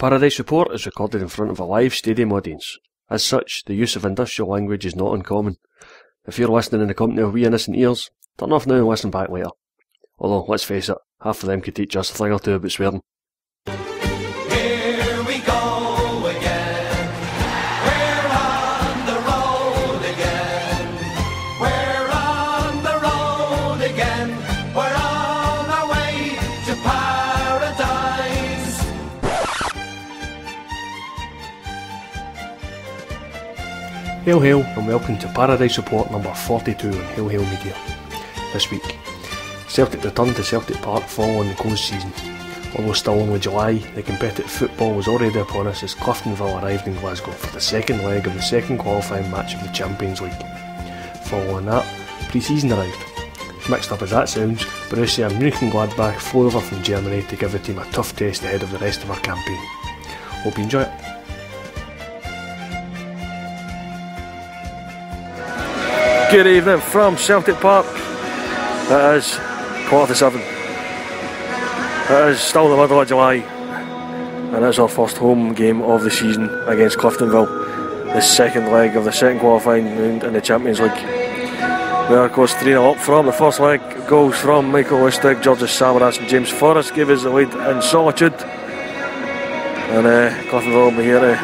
Paradise Report is recorded in front of a live stadium audience. As such, the use of industrial language is not uncommon. If you're listening in the company of wee innocent ears, turn off now and listen back later. Although, let's face it, half of them could teach us a thing or two about swearing. Hail hail and welcome to Paradise Report number 42 on Hail Hail Media. This week, Celtic return to Celtic Park following the closed season. Although still only July, the competitive football was already upon us as Cliftonville arrived in Glasgow for the second leg of the second qualifying match of the Champions League. Following that, pre-season arrived. Mixed up as that sounds, Borussia Mönchengladbach flew over from Germany to give the team a tough test ahead of the rest of our campaign. Hope you enjoy it. Good evening from Celtic Park. It is 7:15. It is still the middle of July, and it's our first home game of the season against Cliftonville, the second leg of the second qualifying round in the Champions League. We are of course 3-0 up from the first leg. Goals from Michael Lustig, Georges Samaras and James Forrest gave us the lead in solitude, and Cliftonville will be here to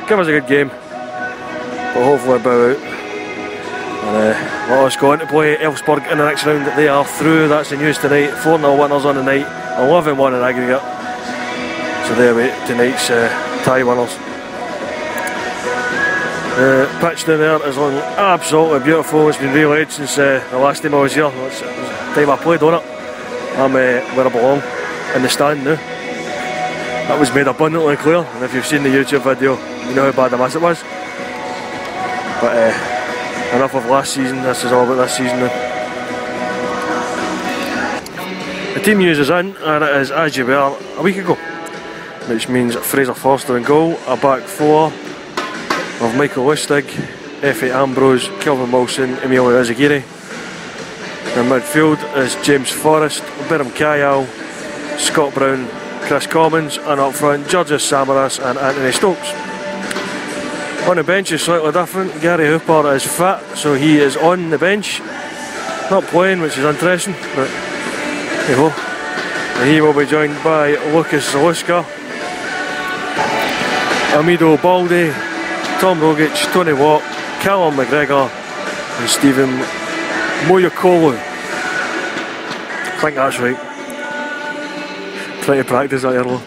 give us a good game, but hopefully bow out. And let us go on to play Elfsborg in the next round. They are through, that's the news tonight. 4-0 winners on the night, 11-1 in aggregate. So there we tonight's tie winners. The pitch down there is looking absolutely beautiful. It's been relayed since the last time I was here. That's the time I played on it. I'm where I belong, in the stand now. That was made abundantly clear, and if you've seen the YouTube video, you know how bad a mess it was. But enough of last season, this is all about this season now. The team news is in, and it is as you were a week ago, which means Fraser Forster in goal, a back four of Michael Lustig, Efe Ambrose, Kelvin Wilson, Emilio Izagiri. In midfield is James Forrest, Biram Kayal, Scott Brown, Chris Commons, and up front Georges Samaras and Anthony Stokes. On the bench is slightly different. Gary Hooper is fit, so he is on the bench, not playing, which is interesting, but hey ho. And he will be joined by Lucas Zaluska, Amido Baldi, Tom Rogic, Tony Watt, Callum McGregor and Stephen Moyokolu. I think that's right. Trying to practice that earlier.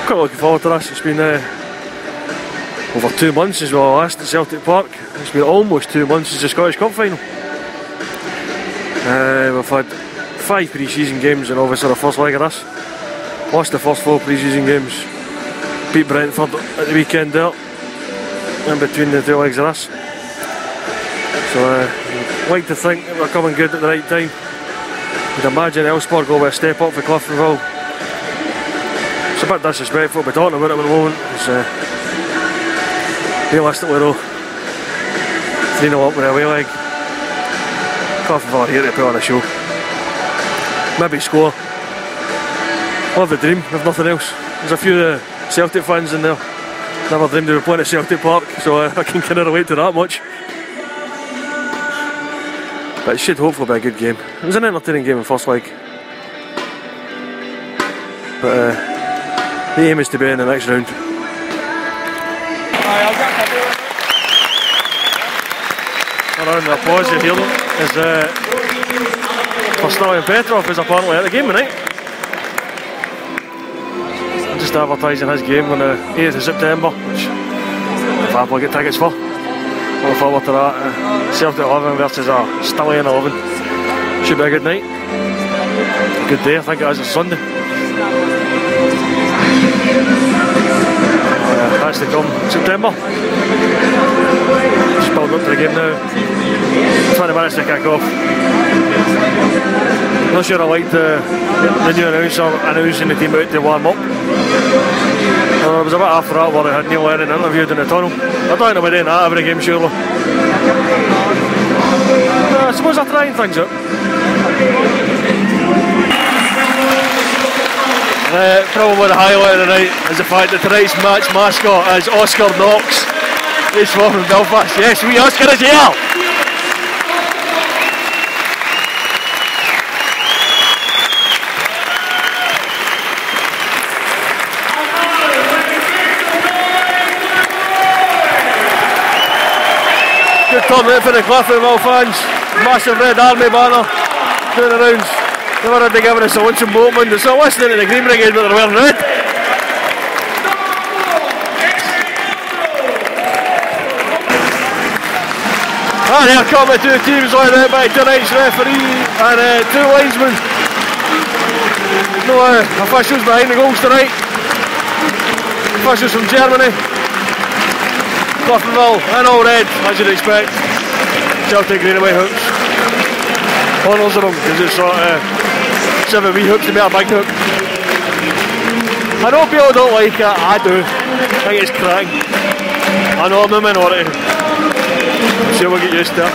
Quite looking forward to this. It's been over 2 months since we were last at Celtic Park. It's been almost 2 months since the Scottish Cup final. We've had 5 pre-season games and obviously the first leg of this. Lost the first 4 pre-season games. Beat Brentford at the weekend there, in between the 2 legs of this. So I'd like to think that we're coming good at the right time. I'd imagine Elfsborg will be a step up for Cliftonville. It's a bit disrespectful to be talking about it at the moment. It's, realistically though, 3-0 up with a away leg. Cliftonville are here to put on a show. Maybe score. Live the dream, if nothing else. There's a few Celtic fans in there. Never dreamed they were playing at Celtic Park, so I can kind of relate to that much. But it should hopefully be a good game. It was an entertaining game in first leg. But the aim is to be in the next round. Around the applause you hear them is for Stalion Petrov, is apparently at the game tonight. I'm just advertising his game on the 8th of September, which I've happily get tickets for. Looking forward to that. Celtic 11 versus Stalion 11. Should be a good night. A good day, I think it is. It's Sunday. That's to come September. Just building up to the game now. 20 minutes to kick off. Not sure I liked the new announcer announcing the team out to warm up. It was a bit after that where I had Neil Lennon interviewed in the tunnel. I don't know we're doing that every game, surely. I suppose they're trying things out. Probably the highlight of the night is the fact that tonight's match mascot is Oscar Knox. He's from Belfast. Yes, we Oscar is here! Good tournament for the Cliftonville fans. Massive Red Army banner doing the rounds. They've already given us a Winston Boatman. They're still listening to the Green Brigade, but they're wearing red. And here come the two teams led out by tonight's referee and two linesmen. No officials behind the goals tonight. Officials from Germany. Cliftonville and all red, as you'd expect. Celtic green away hooks. Honours of them, because it's sort of 7 wee hooks to be a big hook. I know people don't like it, I do. I think it's cracking. I know I'm the minority. I'm sure we'll get used to it.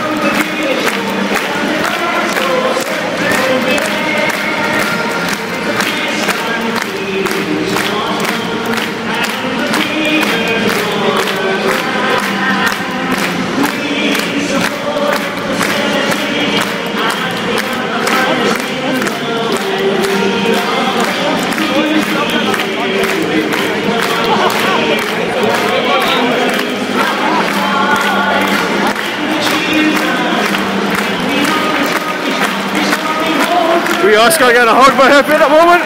We Oscar getting a hug by Hippie at the moment.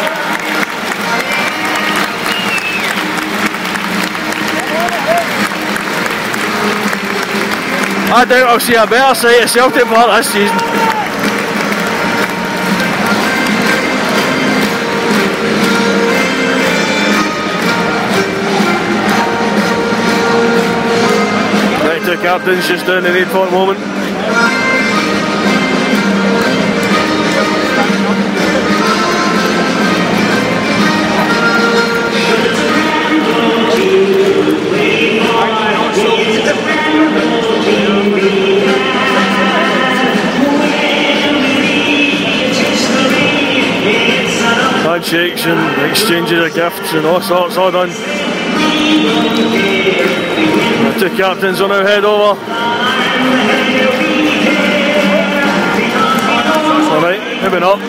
I doubt I'll see a better sight at Celtic Park this season. Right, two captains just down the lead for the moment. Handshakes and exchanges of gifts and all sorts all done. The two captains will now head over. Alright, maybe not.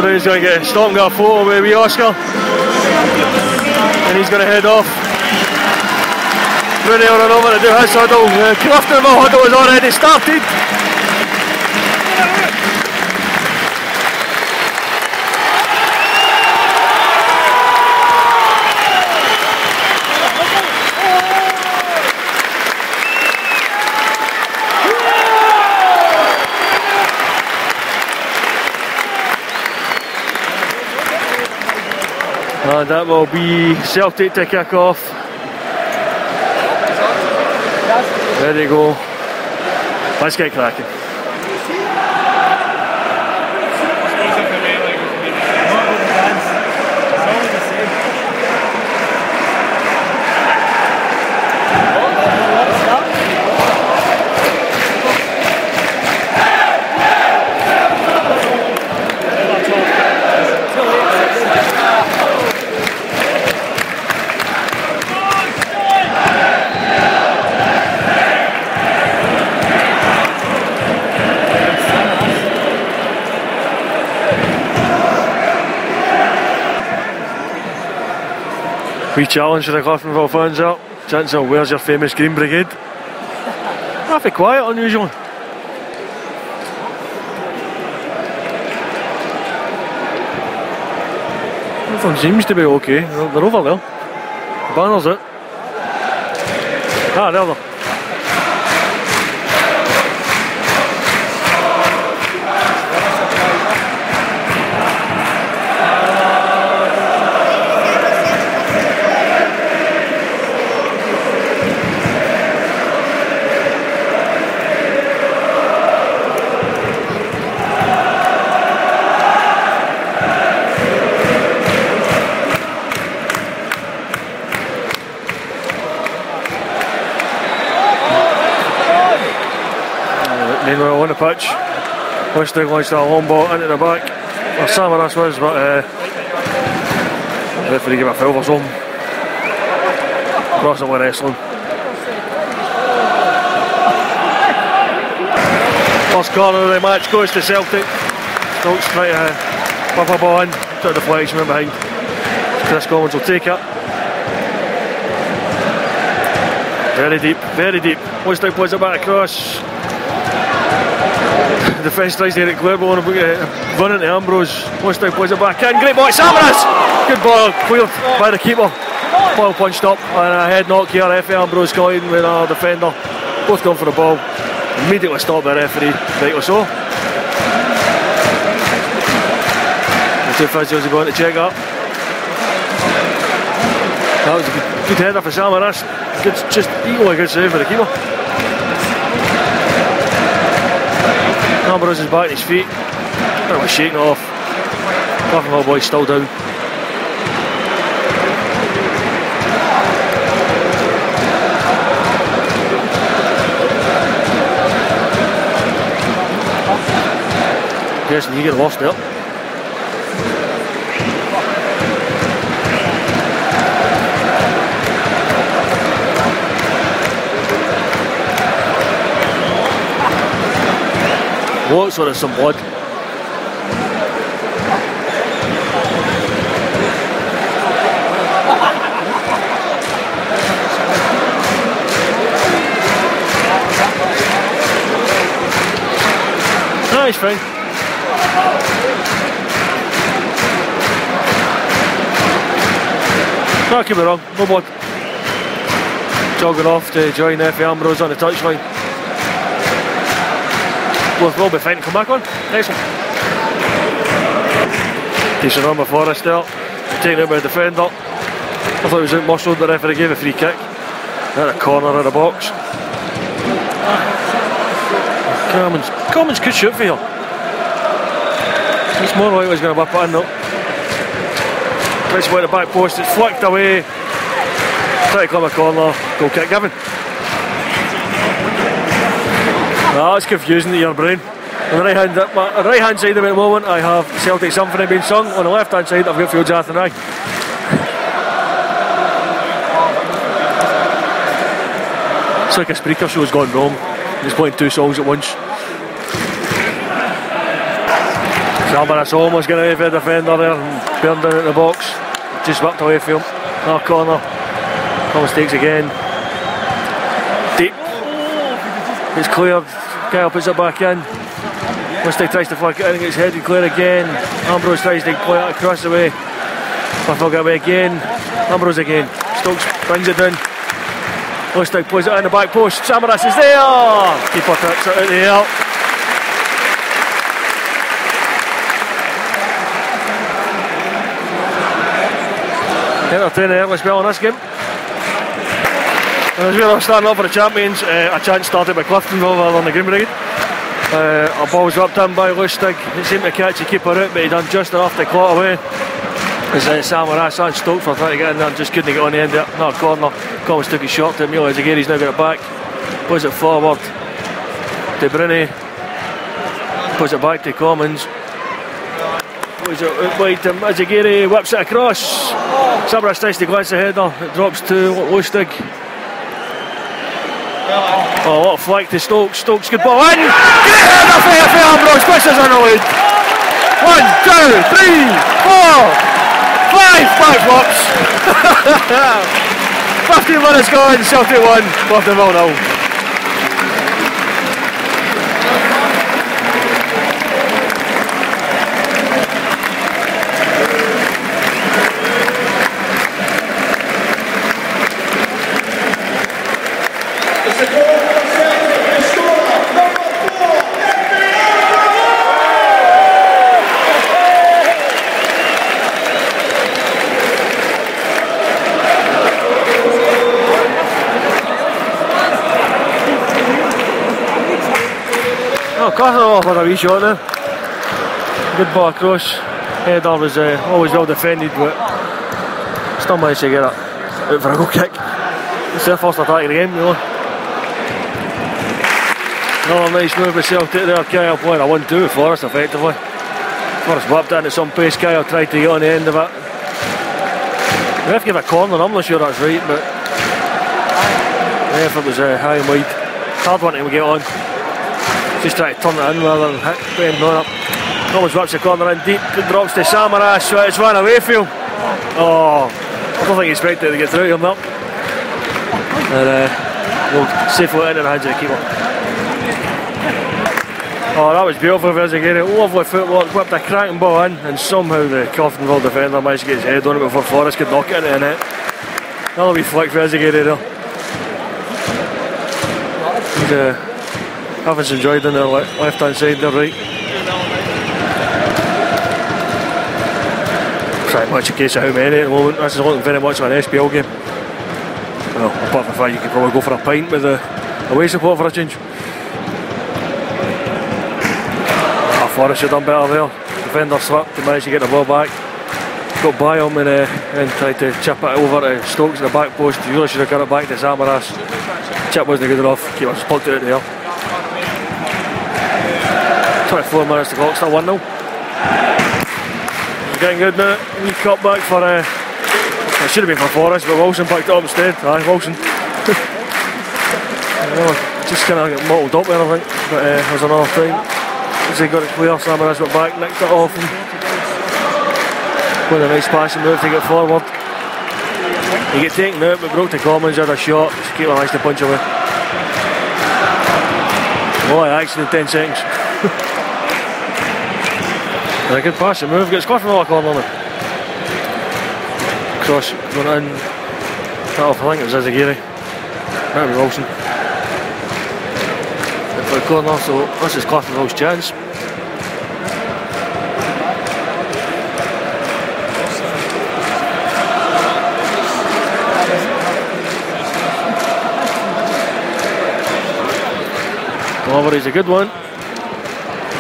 He's going to get stopped and get a photo with wee Oscar. And he's going to head off. Rooney will run over to do his huddle. Cliftonville huddle has already started. And that will be Celtic to kick off. There they go. Let's get cracking. Wee challenge for the Cliftonville fans up. Chancellor, where's your famous Green Brigade? Awfully quiet, unusually. Everything seems to be okay. They're over there. The banner's out. Ah, there they are. Meanwhile on the pitch, Westing launched that long ball into the back, or Samaras was, but referee gave a foul for something. Crossing with wrestling. First corner of the match goes to Celtic. Stokes trying to puff a ball in, to a deflection from behind. Chris Collins will take it. Very deep, very deep. Woodstock plays it back across. The defence tries to get it clear, but running to Ambrose. Woodstock plays it back in. Great ball, Samaras! Good ball, cleared by the keeper. Ball punched up, and a head knock here. Effie Ambrose colliding with our defender. Both going for the ball. Immediately stopped by the referee. Right or so. The two physios are going to check up. That was a good header for Samaras. Good, just equally good save for the keeper. Ambrose is back on his feet. Kind of shaking off. Cliftonville boys still down. Pearson, you get lost there. Looks like there's some blood. Nice thing. No, keep it wrong, no blood. Jogging off to join Effie Ambrose on the touchline. Will be fine to come back on. Nice one. Decent run before us there. Taken out by the defender. I thought it was out muscled, the referee gave a free kick. At the corner of the box. Commons could shoot for you. It's more likely he's going to whip it in though. Tries to go at the back post, it's flicked away. Try to climb a corner, goal kick given. It's confusing to your brain. On the right hand side of me at the moment I have Celtic Symphony being sung. On the left hand side I've got Fields Athenry. It's like a Spreaker show's gone wrong. He's playing two songs at once. Samaras almost getting away for the defender there and burned down at the box. Just whipped away from him. That corner. No mistakes again. Deep. It's cleared. Kyle puts it back in. Lustig tries to flick it in and gets headed clear again. Ambrose tries to play it across the way. Buffalo get away again. Ambrose again. Stokes brings it down. Lustig plays it in the back post. Samaras is there. Keeper kicks it out of the air. Entertaining early spell in this game. And as we are starting up for the champions, a chance started by Cliftonville rather than the Green Brigade. A ball was whipped in by Lustig. He seemed to catch the keeper out, but he done just enough to claw away. As Samaras and Stokes were trying to get in there and just couldn't get on the end of it. Another corner. Collins took his shot to Emilio Zagari's now got it back. Puts it forward to Bruni. Puts it back to Commons. Puts it out wide to Zagari. Whips it across. Samaras tries to glance the header. It drops to Lustig. Oh, what a flick to Stokes. Stokes, good ball in. Great header for Effie Ambrose. Pushes in the lead. 1, 2, 3, 4, 5 backflips. 15 minutes gone. Celtic 1, Cliftonville 0. Cliftonville for a wee shot there. Good ball across. Header was always well defended, but still managed to get it out for a goal kick. It's their first attack of the game, you know. Another nice move by Celtic there. Kyle playing a 1-2 for us effectively. Forrest whipped into some pace. Kyle tried to get on the end of it. The ref gave a corner, I'm not sure that's right, but the effort was high and wide. Hard one to get on. Just try to turn it in rather than hit bend on it. Thomas whips the corner in deep, drops to Samaras, it's run away from him. Oh, I don't think he expected to get through him up. And we'll safely into the hands of the keeper. Oh, that was beautiful for Ezegiri. Lovely footwork, whipped a cracking ball in, and somehow the Cliftonville defender managed to get his head on it before Forrest could knock it into the net. Another wee flick for Ezegiri there. He's having some joy down the left hand side there, right. Pretty much a case of how many at the moment. This is looking very much like an SPL game. Well, apart from the fact you could probably go for a pint with the away support for a change. Forrest should have done better there. Defender slipped and managed to get the ball back. Got by him and tried to chip it over to Stokes in the back post. He really should have got it back to Samaras. Chip wasn't good enough. Keeper just plucked it out there. 24 minutes to clock, still 1-0. Getting good now. Wee cut back for it should have been for Forrest, but Wilson picked it up instead. Aye, Wilson. Just kind of got mottled up there, I think. But there's another time. As he got it clear, Samaras went back, nicked it off him. With a nice passing move to get forward. He get taken out, but broke to Commons, had a shot. Just keep managed to punch away. Oh, action in 10 seconds. And a good passing move, gets Cliftonville a corner now. Cross going in. I think it was Ezegiri. That was Wilson. For the corner, so this is Cliftonville's chance. Delivery's a good one.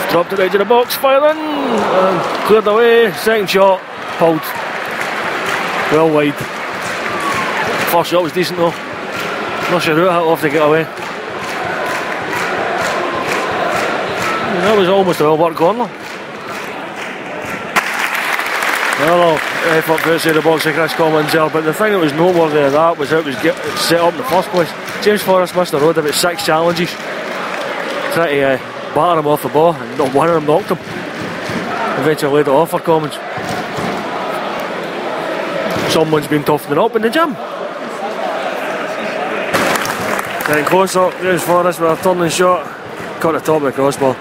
Dropped it out of the box, fired in, and cleared away. Second shot, pulled. Well wide. First shot was decent though. Not sure who it hit off to get away. That was almost a well-worked corner. Another effort to outside the box of Chris Commons there, but the thing that was noteworthy of that was how it was set up in the first place. James Forrest missed the road about 6 challenges. Tried to batter him off the ball, and not one of them knocked him. Eventually laid it off for Commons. Someone's been toughening up in the gym. Getting closer, James Forrest with a turning shot. Caught the top of the crossbar.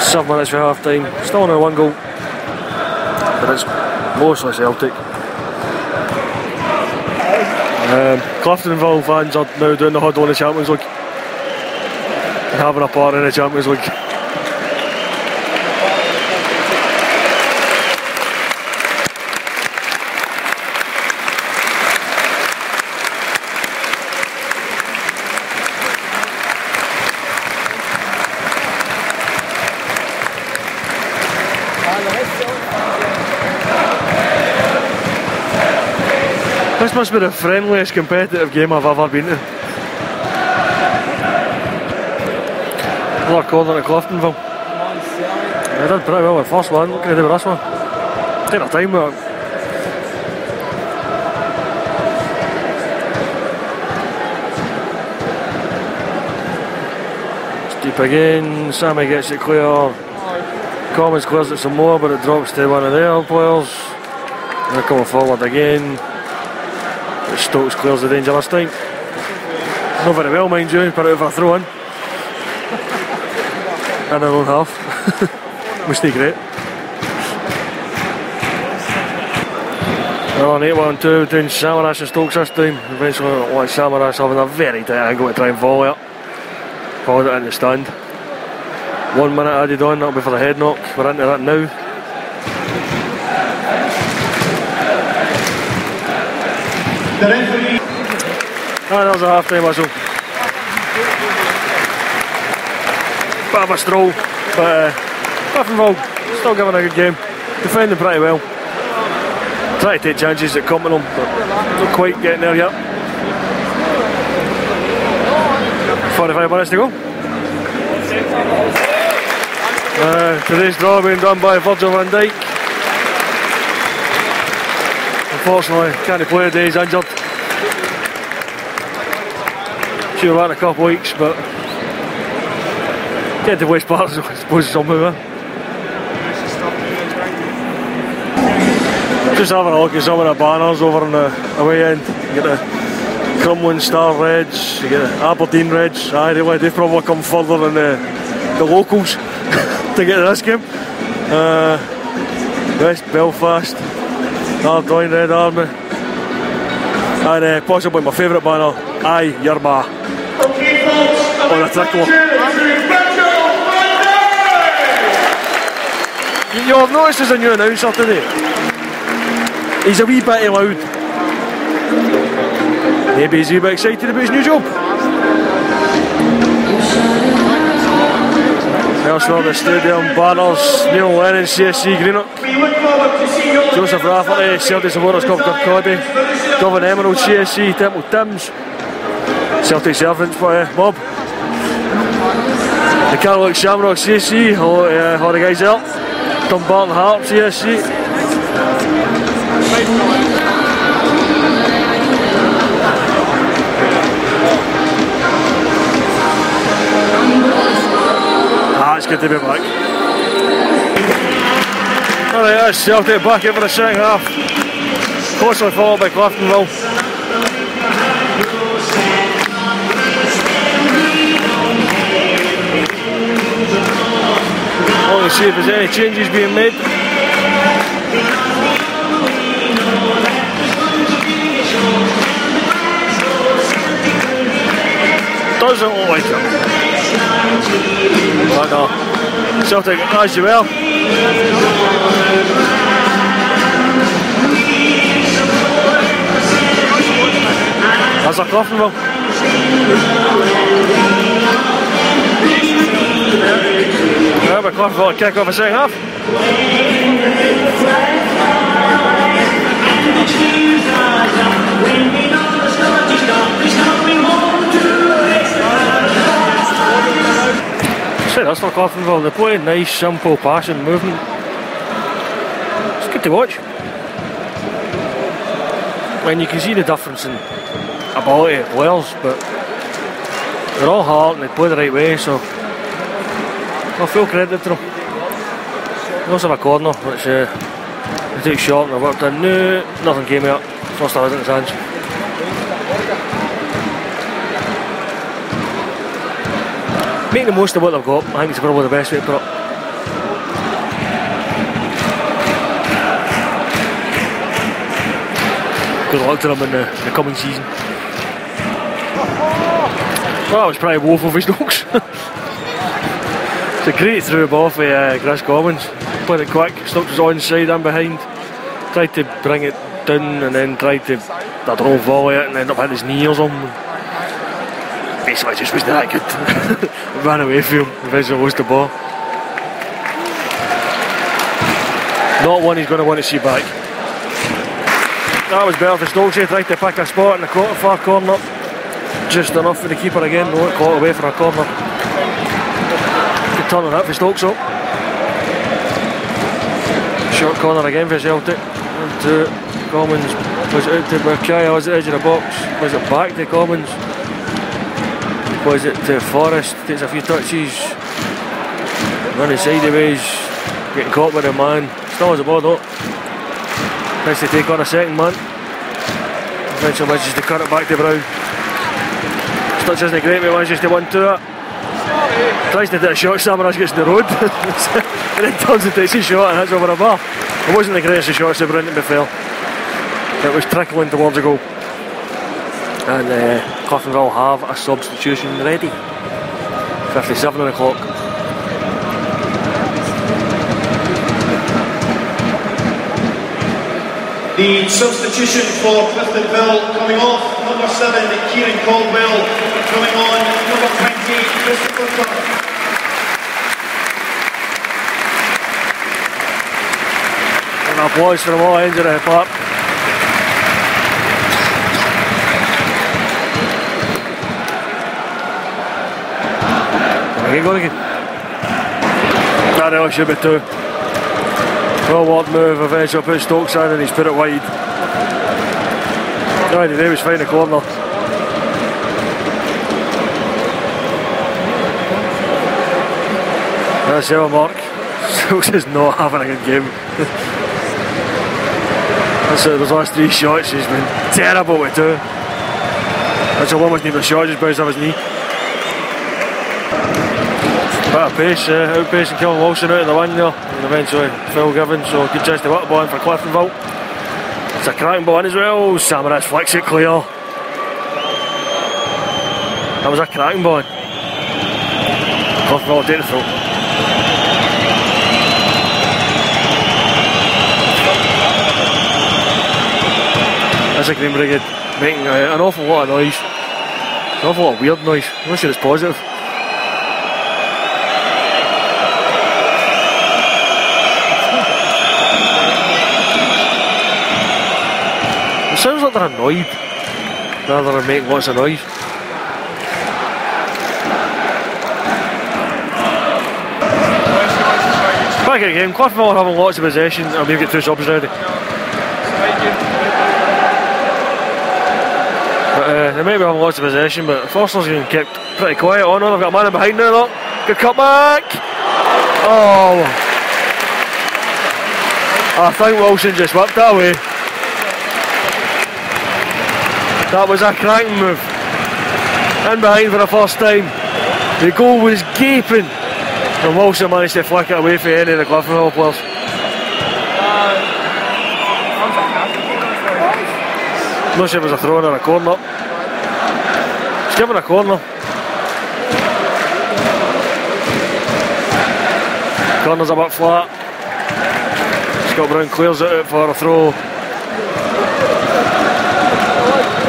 7 minutes for half time, still on a 1 goal, but it's mostly Celtic. Cliftonville fans are now doing the huddle in the Champions League and having a part in the Champions League. This must be the friendliest competitive game I've ever been to. Another corner to Cliftonville. They did pretty well with the first one. What can they do with this one? Take their time with it. It's deep again. Sammy gets it clear. Commons clears it some more, but it drops to one of their players. They're coming forward again. Stokes clears the danger this time. Not very well, mind you, put it over a throw in. In their own half. Mistake rate. Well, an 8-1-2 between Samaras and Stokes this time. Eventually, like Samaras having a very tight angle to try and volley it. Followed it in the stand. 1 minute added on, that'll be for the head knock. We're into that now. The referee. And there's a half time whistle. Bit of a stroll, but Cliftonville still giving a good game. Defending pretty well. Trying to take chances that come to them, but not quite getting there yet. 45 minutes to go. Today's draw being done by Virgil van Dijk. Unfortunately, can't play today, he's injured. Should have went in a couple of weeks, but get to West Park, I suppose, somehow. Just having a look at some of the banners over on the away end. You get the Crumlin Star Reds, you get the Aberdeen Reds. Aye, they've probably come further than the locals to get to this game. West Belfast, Ardoyne Red Army, and possibly my favourite banner, Aye, Yerma, on a tricolor. You'll have noticed there's a new announcer today. He's a wee bit loud. Maybe he's a wee bit excited about his new job. Elsewhere the stadium, banners, Neil Lennon, CSC Greenock, Joseph Rafferty, Celtic Supporters Club Kirkcaldy, Govan Emerald, CSC, Temple Timms, Celtic Servants Bob, the Carlock Shamrock CSC, hello to all the guys there, Dumbarton Harp CSC. It's good to be back. Alright, that's Celtic back in for the second half. Closely followed by Cliftonville. We'll see if there's any changes being made. Doesn't look like it. But no, Celtic as you well. That's a Cliftonville. Yeah, but Cliftonville will kick off the second half. That's for Cliftonville. They play nice, simple passing movement. It's good to watch. And you can see the difference in ability of players, but they're all hard and they play the right way, so I'll full credit to them. They also have a corner, which they took short and they worked in. No, nothing came out. First I was in his hands. Make the most of what they've got. I think it's probably the best way to put it. Good luck to them in the coming season. Well, that was probably woeful for Stokes. It's a great through ball for Chris Commons. Played it quick. Stokes was onside and behind. Tried to bring it down and then tried to, I don't know, volley it and ended up hitting his knee or something. Basically, it just wasn't that good. Ran away from him, eventually lost the ball. Not one he's going to want to see back. That was better for Stokes. He tried to pick a spot in the far corner. Just enough for the keeper again. No, caught away for a corner. Good turn on that for Stokes up. Short corner again for Celtic. To Commons. Was it out to Burkaya? Was it edge of the box? Was it back to Commons? Was it to Forrest? Takes a few touches. Running sideways. Getting caught by the man. Still has the ball though. Tries to take on a second man. Eventually manages to cut it back to Brown. Touch isn't great, but manages to 1-2 it. Tries to do a shot, Samaras gets in the road. And then turns and takes his shot and hits over a bar. It wasn't the greatest of shots, to be fair. It was trickling towards a goal. And Cliftonville have a substitution ready. 57 on the clock. The substitution for Cliftonville coming off, number 7, Kieran Caldwell, coming on, number 20, Christopher Clark. And applause from all ends of the park. Again, going again. That really should be 2. Well-worked move, eventually put Stokes in and he's put it wide. All he did was find the corner. That's the other mark. Stokes is not having a good game. Those last 3 shots, he's been terrible with 2. That's one wasn't even a shot, just bounced off his knee. Bit of pace, outpacing Kevin Wilson out of the wing there, and eventually Phil given, so good chance to whip the ball in for Cliftonville. It's a cracking ball in as well. Samaras flicks it clear. That was a cracking ball. Cliftonville take the throw. That's a Green Brigade making an awful lot of noise. An awful lot of weird noise. I'm not sure it's positive. It sounds like they're annoyed rather than making lots of noise. Back in the game, Cliftonville are having lots of possession and we've got 2 subs ready. They might be having lots of possession, but Forster's been kept pretty quiet. Oh no, they've got a man in behind now though. Good cut back! Oh! I think Wilson just whipped that away. That was a cracking move. In behind for the first time. The goal was gaping. And Wilson managed to flick it away from any of the Cliftonville players. I'm not sure if it was a throw in or a corner. It's given a corner. Corner's a bit flat. Scott Brown clears it out for a throw.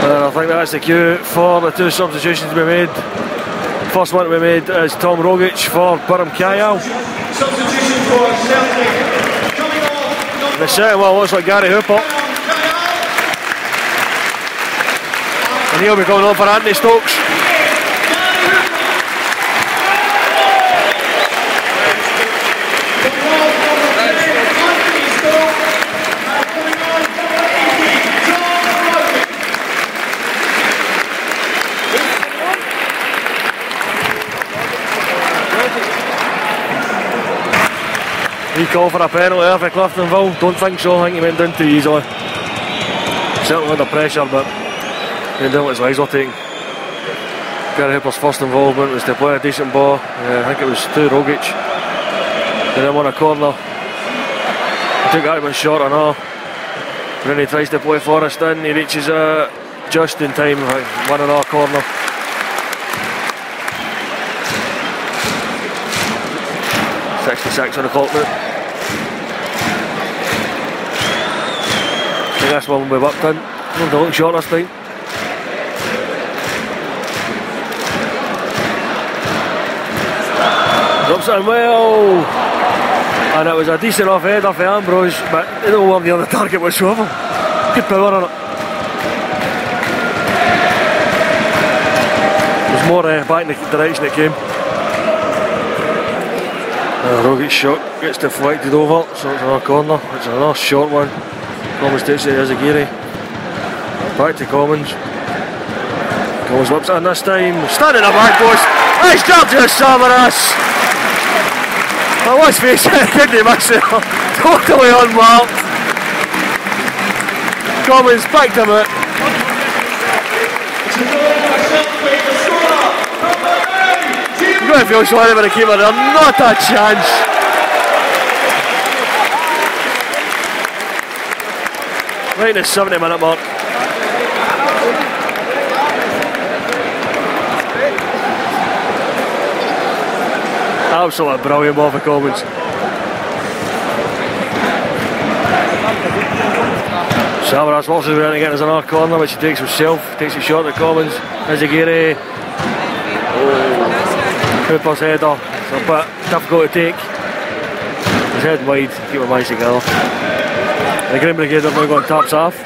And I think that's the cue for the 2 substitutions to be made. First one to be made is Tom Rogic for Burham Kyle. Substitution for Celtic. Coming off. The second one looks like Gary Hooper. And he'll be going on for Anthony Stokes. He called for a penalty there for Cliftonville. Don't think so, I think he went down too easily. Certainly under pressure, but he didn't know what his legs were taking. Gary Hooper's first involvement was to play a decent ball. I think it was to Rogic. And then won a corner. He took that one short and all. And then he tries to play Forrest in. He reaches just in time, one and all corner. .66 on the clock now. I think this one will be whipped in. They'll look short this time. Drops it in well. And it was a decent off header for Ambrose, but they don't want the other target whatsoever. Good power on it. There's more back in the direction it came. Rogic's shot gets deflected over, so it's another corner. It's another short one. Commons takes it as a Geary. Back to Commons. Commons whips it in this time. Standing in the back post. Nice job to Samaras. Well, let's face it, couldn't miss it. Totally unmarked. Commons picked him out. You're going to feel sorry for the keeper there, not a chance. Right in the 70-minute mark. Absolutely brilliant ball for Commons. Samaras works his way in to get us another corner, which he takes himself. Takes a shot at Commons. Ezagiri. Hooper's header. It's a bit difficult to take. His head wide, keep my minds together. The Green Brigade have now gone taps off.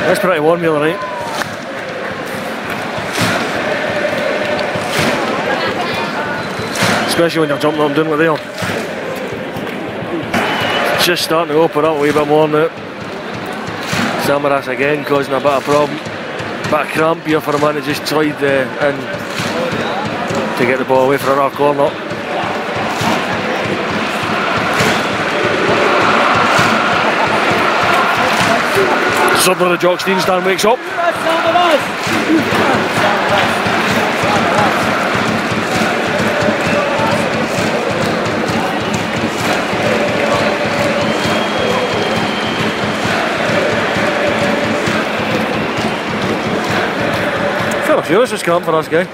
That's pretty warm the other night. especially when you're jumping up and doing what they are. It's just starting to open up a wee bit more now. Samaras again causing a bit of problem. Bit of cramp here for a man who just tried in to get the ball away from our corner. Suddenly the Jockstein stand wakes up. Fair few, this is camp for this guy.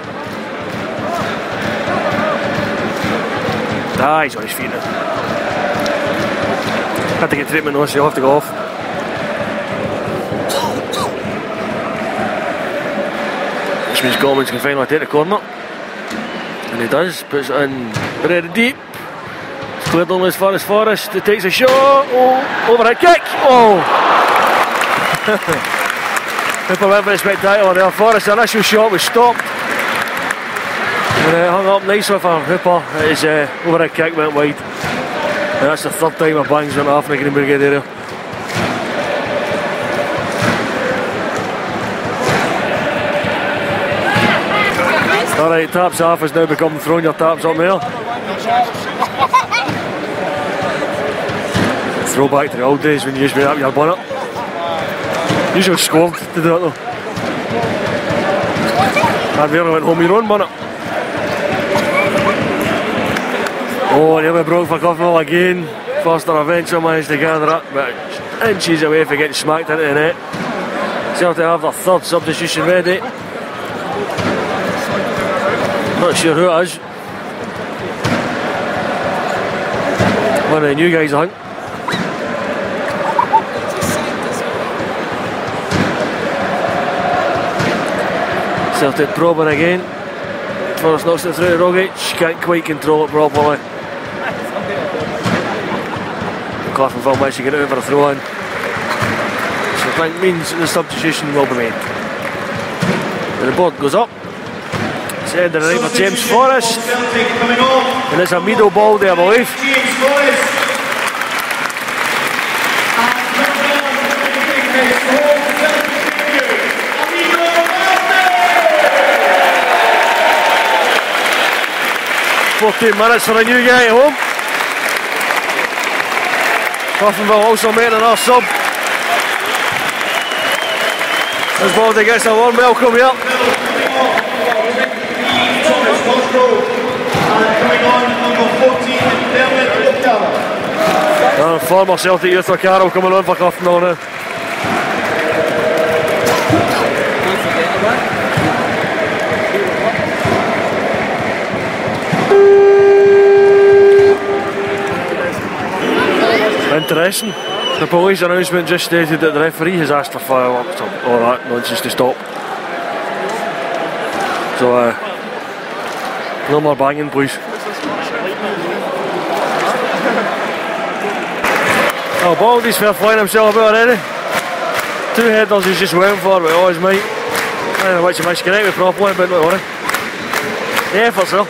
Ah, he's on his feet now. Had to get treatment though, so he'll have to go off. Which means Gormans can finally take the corner. And he does, puts it in very deep. It's cleared only as far as Forrest. He takes a shot. Oh, overhead kick. Oh! Hooper went very spectacular there. Forrest's initial shot was stopped. And it hung up nicely for Hooper. His overhead kick went wide. And that's the third time a bang's went off in the Green Brigade area. Alright, taps off has now become throwing your taps up there. Throwback to the old days when you used to be up your bonnet. Usually scored to do that though. I'd really went home with your own bonnet. Oh, nearly broke for Cliftonville again. Foster eventually managed to gather it, but inches away from getting smacked into the net. Celtic have their third substitution ready. Not sure who it is. One of the new guys, I think. Celtic probing again. Forrest knocks it through to Rogic. Can't quite control it properly. Cliftonville managed to get it over a throw in. So I think means the substitution will be made. And the board goes up. It's the end of the night for James Forrest. And it's a middle ball there, I believe. 14 minutes for a new guy at home. Cliftonville also made another sub. As Baldy gets a warm welcome here. Former Celtic youth Carroll coming on for Cliftonville now. Interesting. The police announcement just stated that the referee has asked for fireworks or all that nonsense to stop. So, no more banging, please. Oh, Baldy's fair flying himself about already. 2 headers he's just went for with all his might. I don't know which he managed to connect with properly, but don't worry. The effort's there.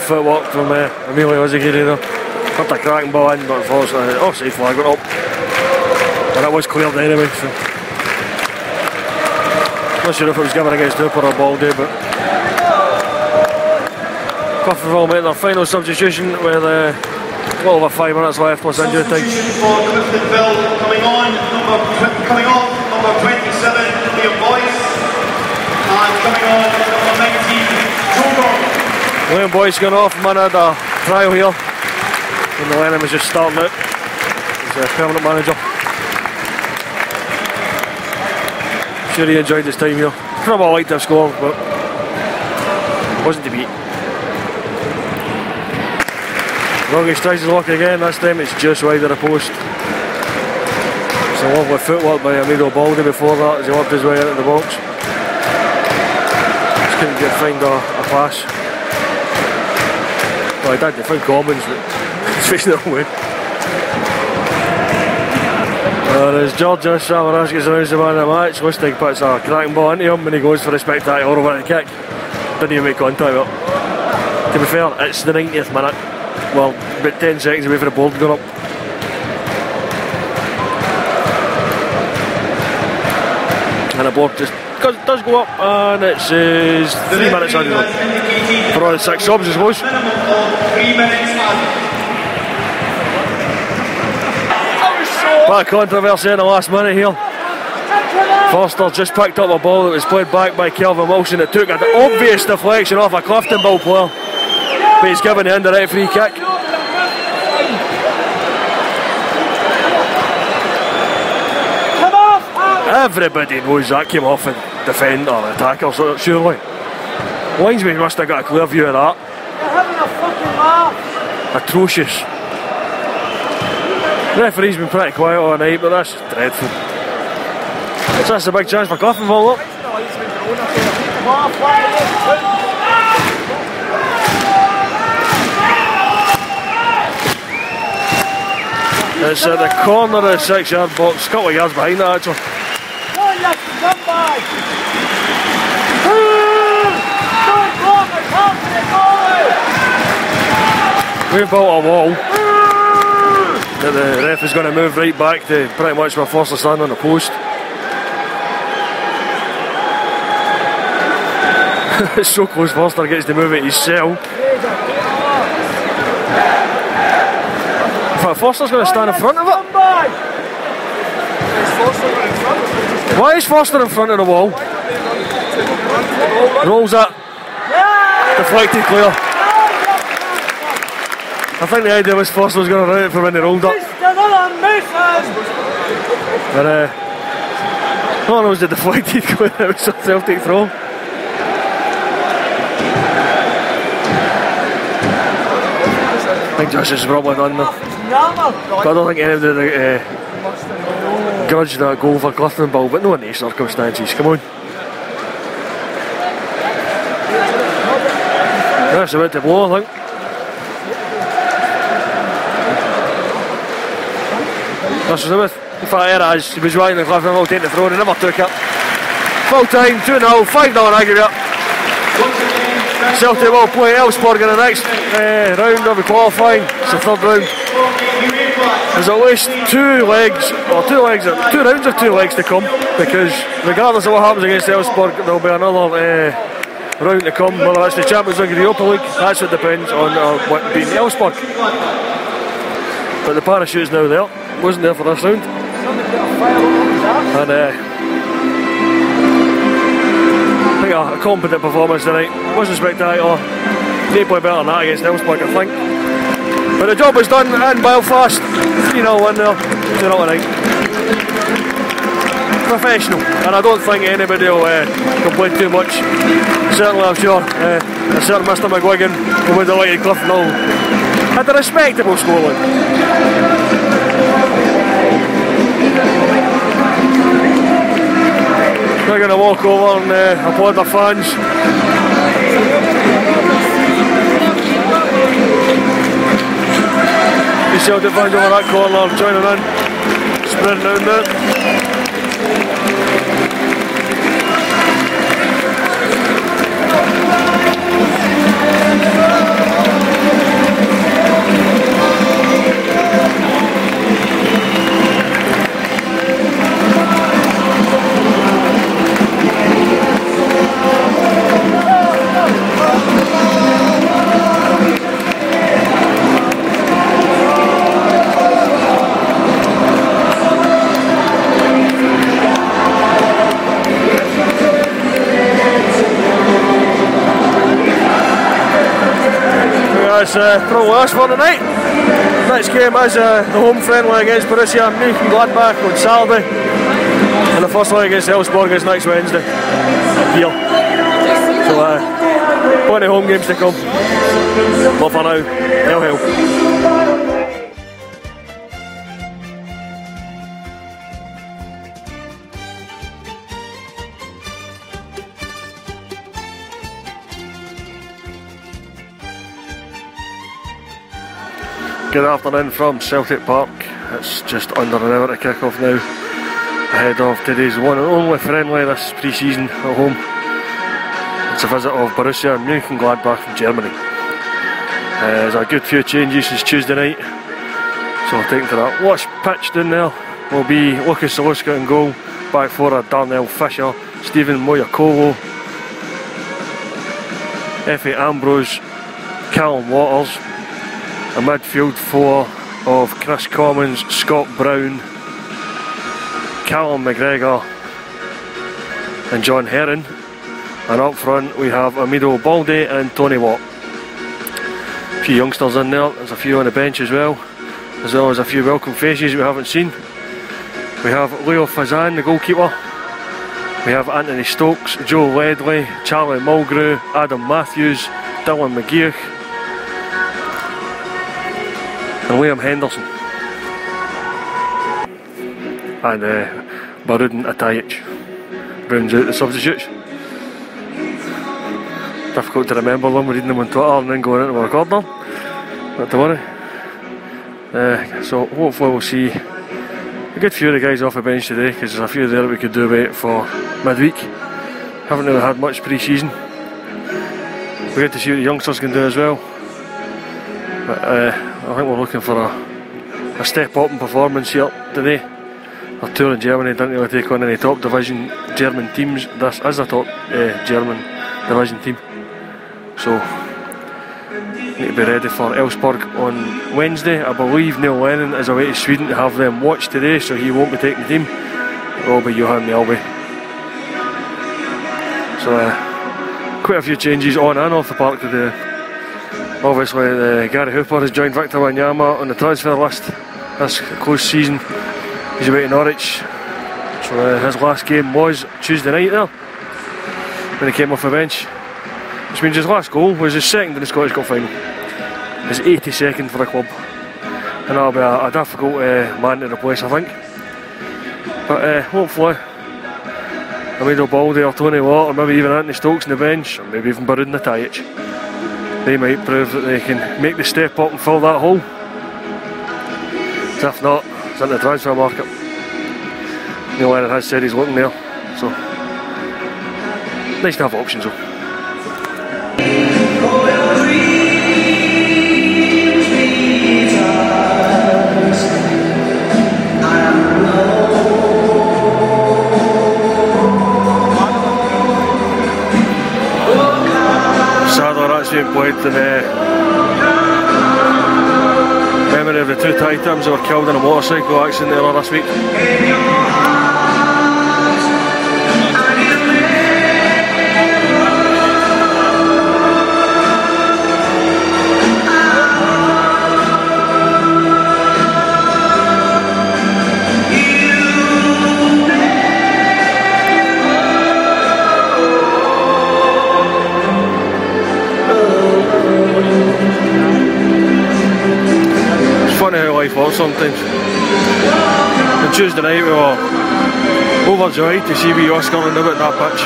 Footwork from Emilio Izaguirre there. Got a cracking ball in, but unfortunately, offside flag went up. And it was cleared anyway, so. not sure if it was given against Hooper or Baldy, but Cliftonville make their final substitution with a little over 5 minutes left plus injury time. Substitution for Cliftonville coming off number 27, Liam Boyce, and coming on number 19, Joker. Liam Boyce going off. Man had a trial here when the Lennon was just starting out. He's a permanent manager. Sure he enjoyed his time here. Probably liked to have scored, but wasn't to beat. Rogic tries his luck again. This time it's just wide of the post. It's a lovely footwork by Amido Baldy before that as he worked his way into the box. Just couldn't find a pass. Well, he did, they found Commons, but he's facing the wrong way. As Georgios Samaras gets announced the man of the match, Lustig puts a cracking ball into him and he goes for a spectacular overhead kick. Didn't even make contact with it. To be fair, it's the 90th minute. Well, about 10 seconds away for the board going up. And the board just does go up, and it says 3 minutes added on. For all the 6 subs, I suppose. Minimum of 3 minutes added. Bit of controversy in the last minute here. Forster just picked up a ball that was played back by Kelvin Wilson. It took an obvious deflection off a Cliftonville player, but he's given the indirect free kick. Everybody knows that came off the defender or the attacker, so surely. Linesman must have got a clear view of that. You're having a fucking laugh. Atrocious. The referee's been pretty quiet all night, but that's dreadful. So that's a big chance for Cliftonville, look. It's at the corner of the 6-yard box, a couple of yards behind that actually. We've built a wall that the ref is going to move right back to pretty much where Forster stand on the post. It's so close, Forster gets to move it himself. In fact, Forster's going to stand in front of it. Why is Forster in front of the wall? Rolls it. Deflected clear. I think the idea was Forster was going to run it for when they rolled up. But no, it was the deflected clear. It was a Celtic throw. I think Josh is probably done now. But I don't think anybody grudged that goal for Cliftonville, but no in these circumstances. Come on. That's about to blow, I think. This was with. In fact, here it is. He was right in the Cliftonville, taking the throw, and he never took it. Full time, 2-0, 5-0 aggregate. Celtic will play Elfsborg in the next round of the qualifying. It's the third round. There's at least two rounds of 2 legs to come, because regardless of what happens against Elfsborg, there'll be another round to come, whether it's the Champions League or the Europa League. That's what depends on what being Elfsborg. But the parachute's now there, wasn't there for this round. And I think a competent performance tonight. Wasn't spectacular. They play better than that against Elfsborg, I think. But the job was done in Belfast. 3-0 win there. 2-0 tonight. Professional. And I don't think anybody will complain too much. Certainly, I'm sure a certain Mr. McGuigan who would have liked Cliftonville had a respectable scoreline. They're going to walk over and applaud their fans. The Celtic fans over that corner joining in, spreading out there. that's probably us for tonight. Next game is the home friendly against Borussia Mönchengladbach on Saturday, and the first leg against Elfsborg is next Wednesday here. So plenty of home games to come. But for now, hell. Good afternoon from Celtic Park. It's just under an hour to kick off now, ahead of today's one and only friendly this pre-season at home. It's a visit of Borussia Mönchengladbach from Germany. There's a good few changes since Tuesday night, so taking to that lush pitch down there will be Lucas Zaluska in goal, back four are Darnell Fisher, Stephen Moyakolo, Effie Ambrose, Callum Waters. A midfield four of Chris Commons, Scott Brown, Callum McGregor and John Herron, and up front we have Amido Balde and Tony Watt. A few youngsters in there, there's a few on the bench as well as a few welcome faces we haven't seen. We have Leo Fazan, the goalkeeper, we have Anthony Stokes, Joe Ledley, Charlie Mulgrew, Adam Matthews, Dylan McGeoch and Liam Henderson, and Barudin Atajic rounds out the substitutes. Difficult to remember them, we're reading them on Twitter and then going into the recorder, not to worry. So hopefully we'll see a good few of the guys off the bench today, because there's a few there that we could do wait for midweek. Haven't really had much pre-season. We're good to see what the youngsters can do as well. But I think we're looking for a step up in performance here today. Our tour in Germany didn't really take on any top division German teams. This is a top German division team. So need to be ready for Elfsborg on Wednesday. I believe Neil Lennon is away to Sweden to have them watched today, so he won't be taking the team. It will be Johan Mjällby. So quite a few changes on and off the park today. Obviously Gary Hooper has joined Victor Wanyama on the transfer list this close season. He's away to Norwich, so his last game was Tuesday night there when he came off the bench, which means his last goal was his second in the Scottish Cup final, his 82nd for the club, and that'll be a difficult man to replace, I think. But hopefully Amido Balde or Tony Watt or maybe even Anthony Stokes on the bench, or maybe even Barudin Atajic, they might prove that they can make the step up and fill that hole. So if not, it's in the transfer market. Neil Lennon has said he's looking there, so nice to have options though. Being played in memory of the two Titans who were killed in a motorcycle accident earlier this week. Funny how life works sometimes. On Tuesday night we were overjoyed to see wee Oscar and about that pitch,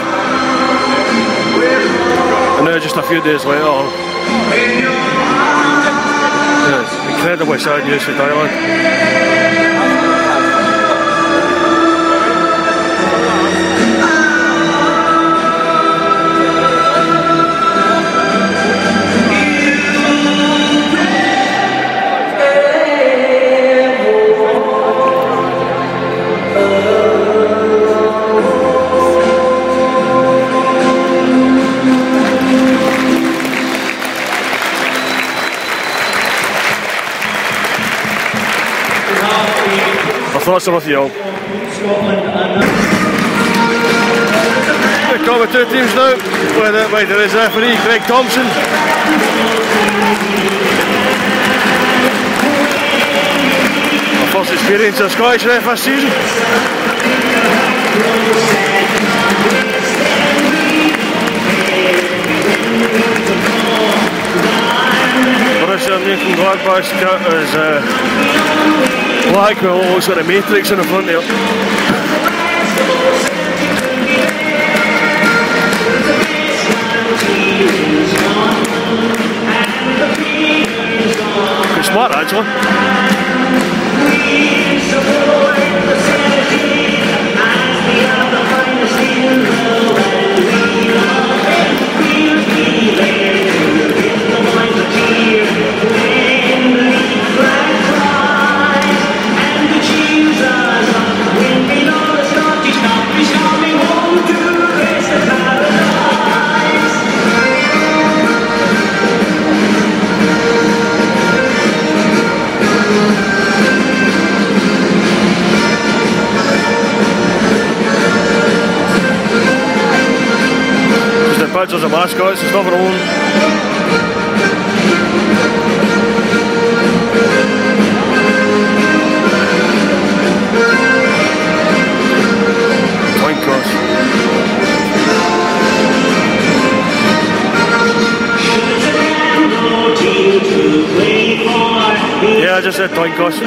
and now just a few days later, incredibly sad news for Thailand. Thoughts are with you all. Good got with two teams now, with the referee Greg Thompson. My first experience as a Scottish ref this season. Borussia Mönchengladbach's kit is black with all sort of matrix in the front there. Pretty smart actually. Pictures of mascots and stuff around. Point cross. Yeah, I just said point cross.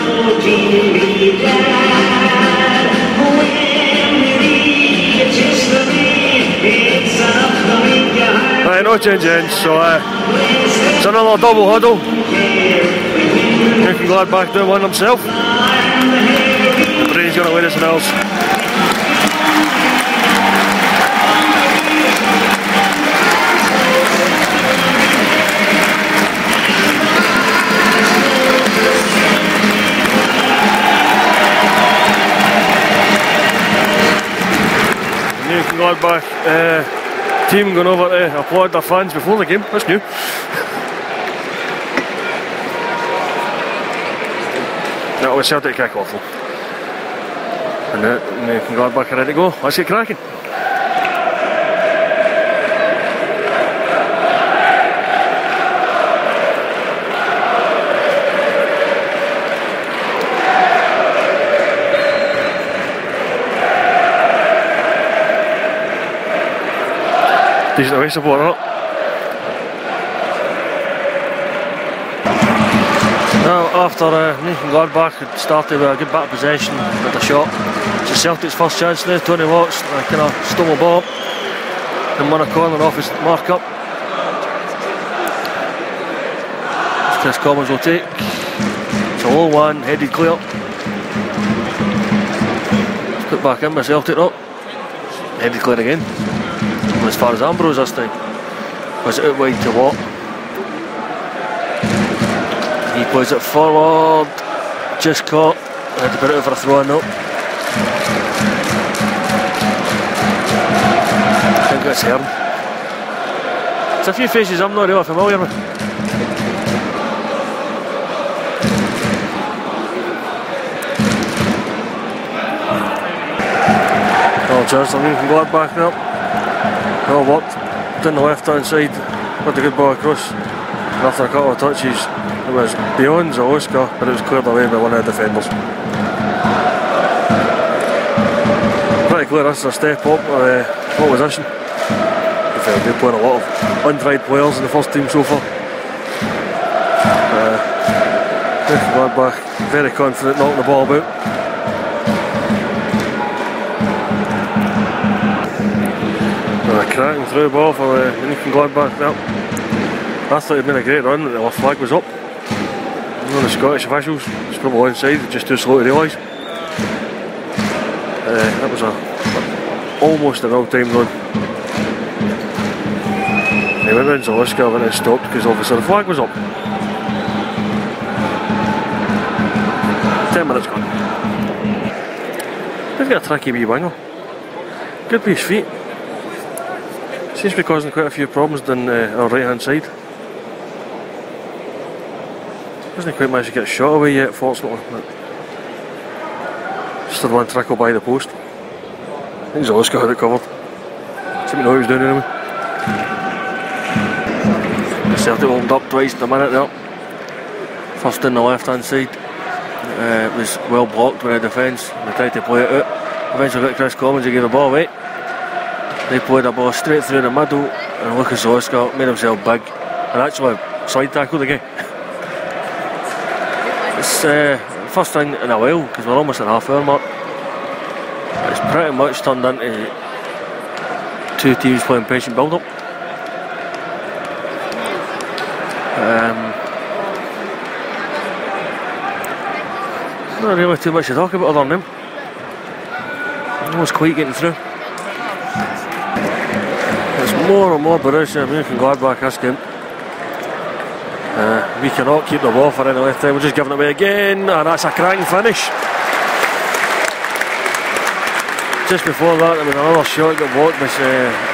Right, no change ends, so it's another double huddle. Mönchengladbach doing one himself. The brain's going to win us and else. Mönchengladbach team going over to applaud their fans before the game. That's new. That was Celtic kick-off. And Mönchengladbach are ready to go. Let's get cracking. Decent away support, not? Now, after Mönchengladbach had started with a good bit of possession with a shot, it's Celtic's first chance now. Tony Watts kind of stole a ball and won a corner off his mark-up. Chris Commons will take. It's a low one, headed clear. It's put back in by Celtic, not? Headed clear again. As far as Ambrose this time. Was it out wide to Watt? He plays it forward. Just caught. Had to put it out for a throw in though. I think that's him. There's a few faces I'm not really familiar with. Oh, chance for Mönchengladbach now. Well worked, down the left hand side, with a good ball across. And after a couple of touches, it was beyond Zawoska, but it was cleared away by one of the defenders. Pretty clear this is a step up of opposition. They're playing a lot of untried players in the first team so far. Gladbach very confident knocking the ball about. Cracking through the ball for Mönchengladbach. Yep. I thought it'd been a great run, the flag was up. The Scottish officials, it's probably onside, just too slow to realise. That was almost an all-time run. He went round Zawoska when it stopped because obviously the flag was up. 10 minutes gone. They've got a tricky wee winger. Good with his feet. Seems to be causing quite a few problems down our right hand side. Hasn't quite managed to get a shot away yet, fortunately. Just had one trickle by the post. I think Zawoska had it covered. Seemed to know what he was doing anyway. Celtic opened up twice in a minute there. First in the left hand side. It was well blocked by the defence. They tried to play it out. Eventually got Chris Commons, he gave the ball away. They played a ball straight through the middle, and Lucas Oscar made himself big and actually side tackled the guy. It's first thing in a while, because we're almost at the half hour mark. It's pretty much turned into two teams playing patient build up. Not really too much to talk about other than him. Almost quite getting through. It's more and more Borussia Mönchengladbach this game. We cannot keep the ball for any length of time. We're just giving it away again, and that's a cracking finish. Just before that, there was another shot that got blocked by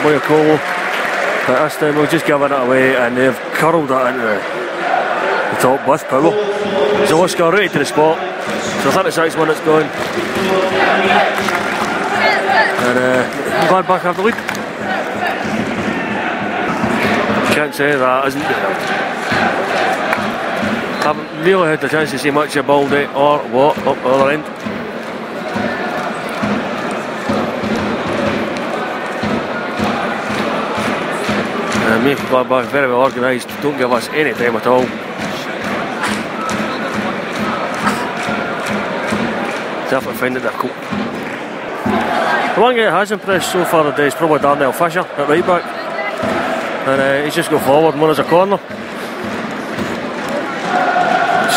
Moyakolo. But this time we're just giving it away, and they've curled it into the top with power. So Oscar right to the spot. So 36 minutes gone. And Gladbach have the lead. Can't say that isn't good enough. Haven't really had the chance to see much of Baldy or what up the other end. Making Gladbach very well organised, don't give us any time at all. Definitely find it difficult. The one guy that has impressed so far today is probably Darnell Fisher at right back. And he's just got forward more as a corner.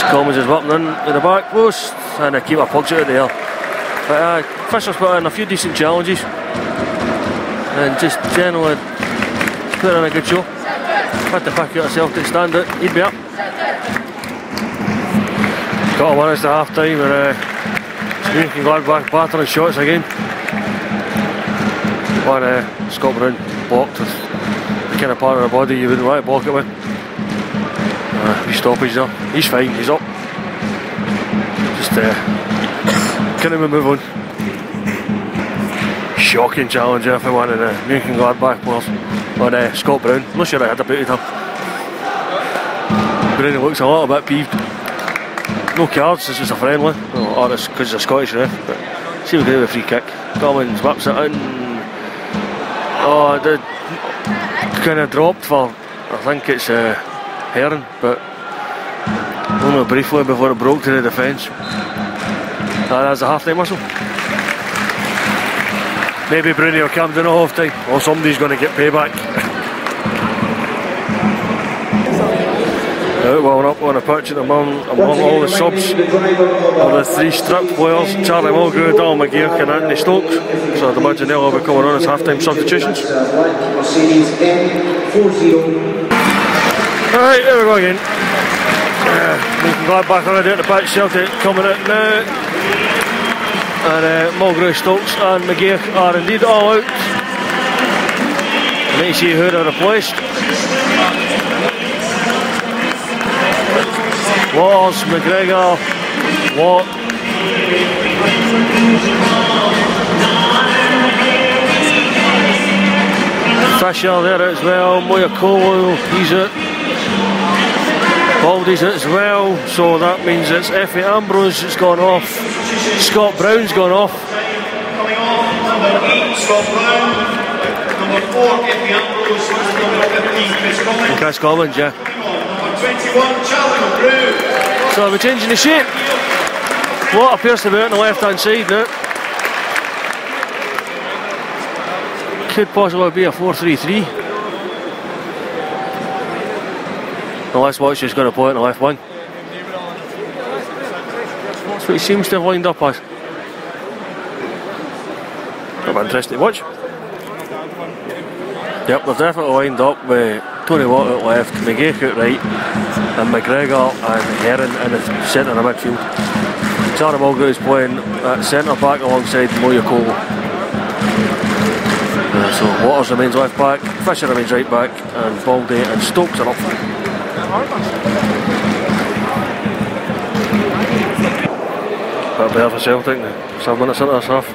Commons is whipping in to the back post, and the keeper plugs it out there. But Fisher's put in a few decent challenges and just generally put in a good show. Had to pick out a Celtic standout, he'd be up. Got a 1 minute to half time, and Mönchengladbach battering shots again. One Scott Brown blocked with the kind of part of the body you wouldn't want to block it with. Wee stoppage there. He's fine, he's up. Just can we move on? Shocking challenge there for one of the Mönchengladbach players on Scott Brown. I'm not sure I had about it. Brown looks a little bit peeved. No cards, this is a friendly. Or it's because it's a Scottish ref. But see, we can do a free kick. Commons whips it in. Oh, the kind of dropped for, I think it's Heron, but only briefly before it broke to the defence. That's a half time whistle. Maybe Bruni will come down at half time, or somebody's going to get payback. Well, up on the pitch at the moment, among all the subs are the three stripped players: Charlie Mulgrew, Dal McGeoch and Anthony Stokes. So I'd imagine they'll be coming on as half-time substitutions. Alright, there we go again. Gladbach already at the pitch, Celtic coming out now. And Mulgrew, Stokes and McGeoch are indeed all out. And let's see who they're replaced. Waters, McGregor, Watt. Fisher there as well, Moyakolo, he's out. Baldy's out as well, so that means it's Effie Ambrose that's gone off. Scott Brown's gone off. Coming off, number 8, Scott Brown. Number 4, Effie Ambrose. Number 15, Chris Commons. Chris Commons, yeah. Number 21, Charlie Mulgrew. So we're changing the shape. What appears to be out on the left hand side now. Could possibly be a 4-3-3. Unless Watch is going to play it on the left wing. That's what he seems to have lined up as. I'm interested to watch. Yep, they're definitely lined up with Tony Watt out left, McGeoch out right, and McGregor and Heron in the centre of the midfield. Charlie Mulgrew is playing at centre back alongside Moyakolo. So Waters remains left back, Fisher remains right back, and Baldy and Stokes are up front. Bit better for Celtic now. 7 minutes into this half.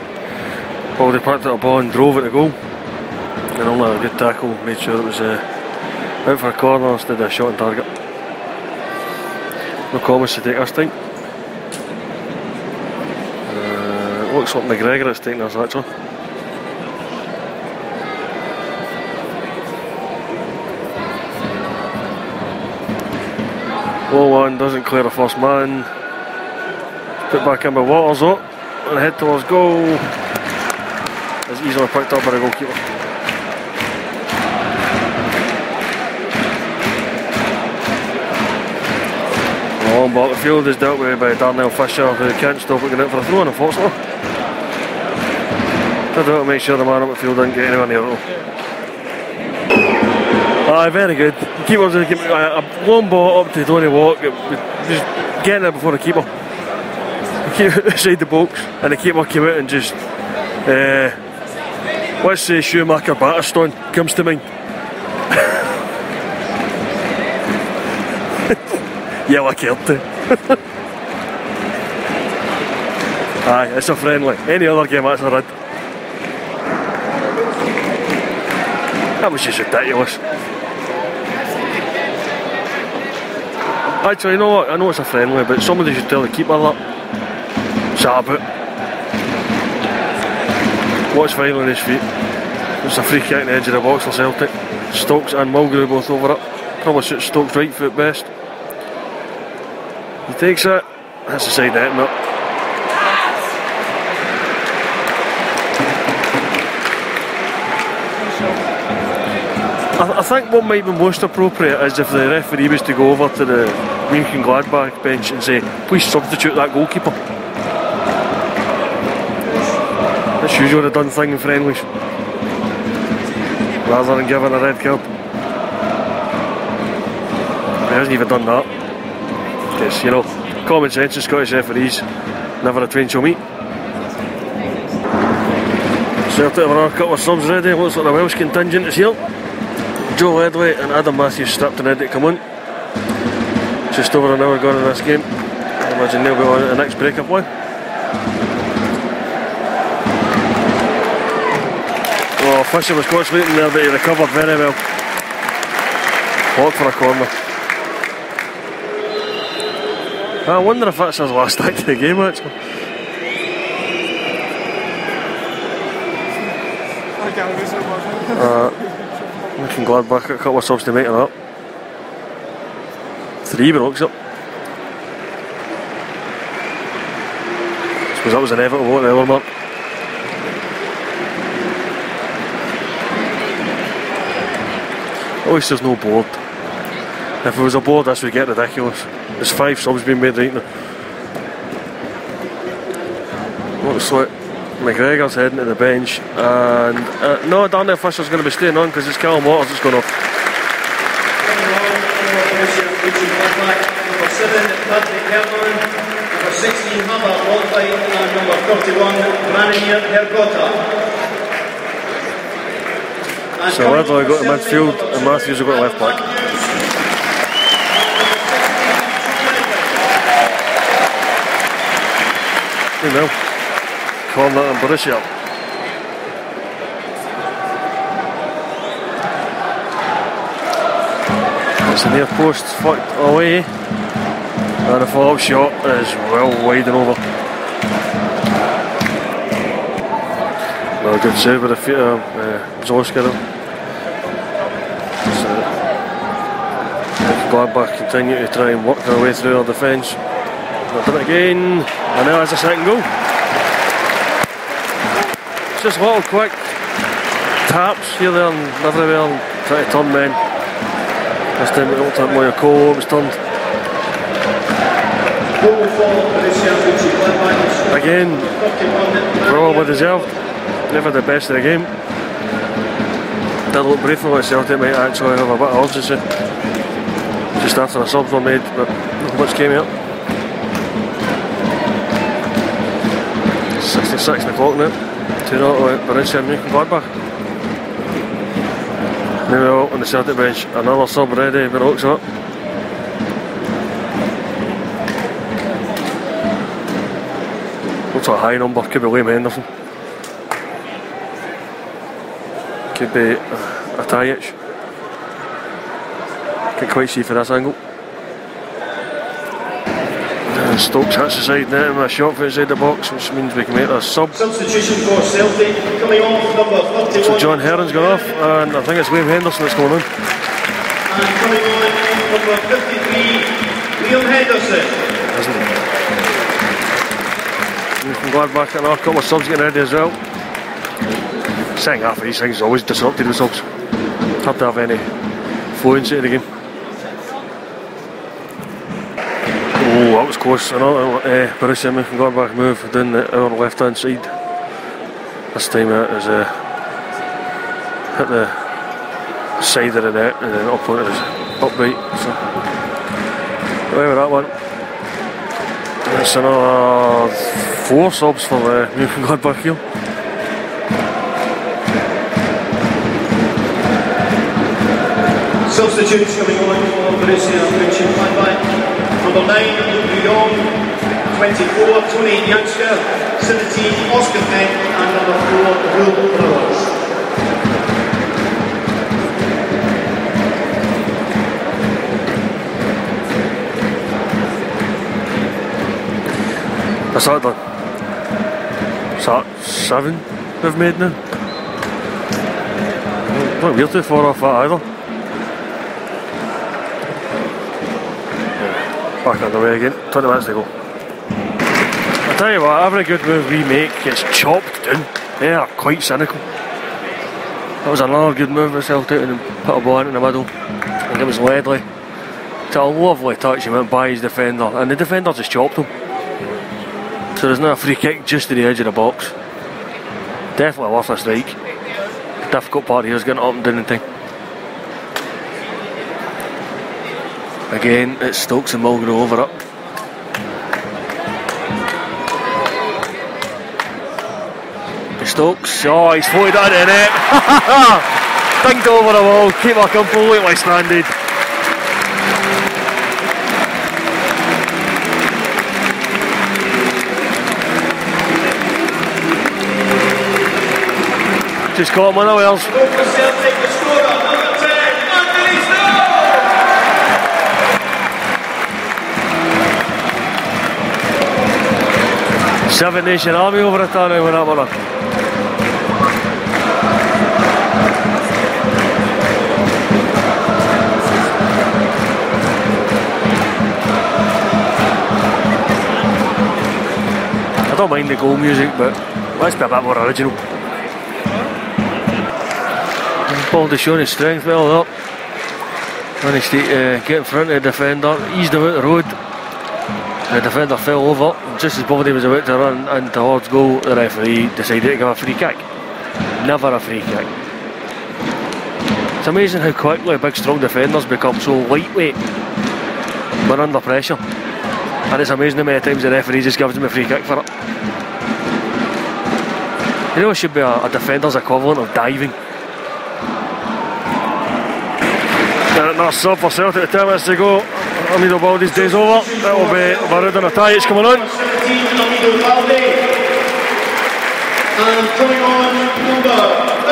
Baldy picked up a ball and drove it to goal. and only a good tackle made sure it was out for a corner instead of a shot on target. No comments to take this time. Looks like McGregor is taking us actually. Low one doesn't clear the first man. Put back in by Waters though, and head towards goal. Is easily picked up by the goalkeeper. Long ball to field is dealt with by Darnell Fisher, who can't stop it going out for a throw in, unfortunately. Did it to make sure the man up the field didn't get anywhere near it. Aye, very good. The keeper's a long ball up to Donny Walk, just getting there before the keeper. The keeper outside the box, and the keeper came out and just, let's say Schumacher Batterstone comes to mind. Yeah, I cared to. Aye, it's a friendly. Any other game that's a red. That was just ridiculous. Actually, you know what? I know it's a friendly, but somebody should tell the keeper that. Shut about. Watch fine on his feet. It's a free kick at the edge of the box for Celtic. Stokes and Mulgrew both over it. Probably suits Stokes' right foot best. He takes it. That's the side net, no. I think what might be most appropriate is if the referee was to go over to the Mönchengladbach bench and say, please substitute that goalkeeper. That's usually the done thing in friendlies, rather than giving a red card. He hasn't even done that. Because, you know, common sense in Scottish referees, never a twain shall meet. Celtic have a couple of subs ready. Looks like the Welsh contingent is here. Joe Ledley and Adam Matthews stripped and ready to come on. Just over an hour gone in this game. I imagine they'll be on at the next break-up one. Oh, Fisher was caught sleeping there, but he recovered very well. Blocked for a corner. I wonder if that's his last act of the game actually. Mönchengladbach got a couple of subs to make it up. 3 by the looks up. I suppose that was inevitable at the hour mark. At least there's no board. If there was a board, this would get ridiculous. There's 5 subs being made right now. Looks like McGregor's heading to the bench, and no, Darnell Fisher's going to be staying on because it's Callum Waters that's going off. Number 7, Patrick Herman, number 16, Hammer Waldwein, and number 31, Branimir Hergota. So Ledley got to midfield, and Matthews will go to left back. Now, corner and Borussia. It's a near post, flicked away, and the follow-up shot is well wide and over. Another good save with the feet of Zoska. Gladbach continue to try and work their way through their defence. They've done it again, and now has a second goal. It's just little quick taps here, there and everywhere, and try to turn men. This time it looked like Moyako, it was turned. Again, probably deserved. Never the best of the game. Did look briefly like Celtic might actually have a bit of urgency just after the subs were made, but not much came out. 66 o'clock now. 2-0 Borussia Mönchengladbach. Now on the Celtic bench, another sub ready by the looks of it. Looks like a high number, could be Liam Henderson. should be a tie-itch. Can't quite see for this angle. And Stokes hits the side net with a shot for inside the box, which means we can make a sub. Substitution for Celtic, coming off number 31. So John Herron's gone off, and I think it's William Henderson that's going on. And coming on number 53, Liam Henderson. Isn't it? From Gladbach, and a couple of subs getting ready as well. Second half of these things always disrupted with subs. Hard to have any fluency in the game. Oh, that was close. Another Borussia Mönchengladbach move down our left hand side. This time it is hit the side of the net and then up onto his upright. So, away with that one. That's another 4 subs for Mönchengladbach here. Substitutes coming on for Borussia Mönchengladbach. Number 9, Luke de Jong. 24, Tony Youngster. 17, Oscar Beck. And number 4, Will Brothers. What's that done? Is that 7 we've made now? Not we're too far off that either. Back underway again, 20 minutes to go. I tell you what, every good move we make gets chopped down. They are quite cynical. That was another good move by Celtic, and put a ball into the middle. And it was Ledley. It's a lovely touch, he went by his defender, and the defender just chopped him. So there's not a free kick just to the edge of the box. Definitely worth a strike. Difficult part here is getting up and down and thing. Again, it's Stokes and Mulgrew over it. Stokes, oh, he's floated out of the net. Dinged over the wall, keeper completely stranded. Just caught him unawares. Celtic, the scorer, number 10, Anthony Snow! Seven Nation Army over the town now with that one. I don't mind the goal music, but let's be a bit more original. Baldy showing his strength well up. Managed to get in front of the defender, eased him out the road. The defender fell over. Just as Baldy was about to run in towards goal, the referee decided to give a free kick. Never a free kick. It's amazing how quickly big strong defenders become so lightweight when under pressure. And it's amazing how many times the referee just gives them a free kick for it. You know, it should be a defender's equivalent of diving. Another sub for Celtic, 10 minutes to go. Amido Baldi's day's over. That will be Barud and a tie, it's coming on. 17, Amido Baldi. And coming on, number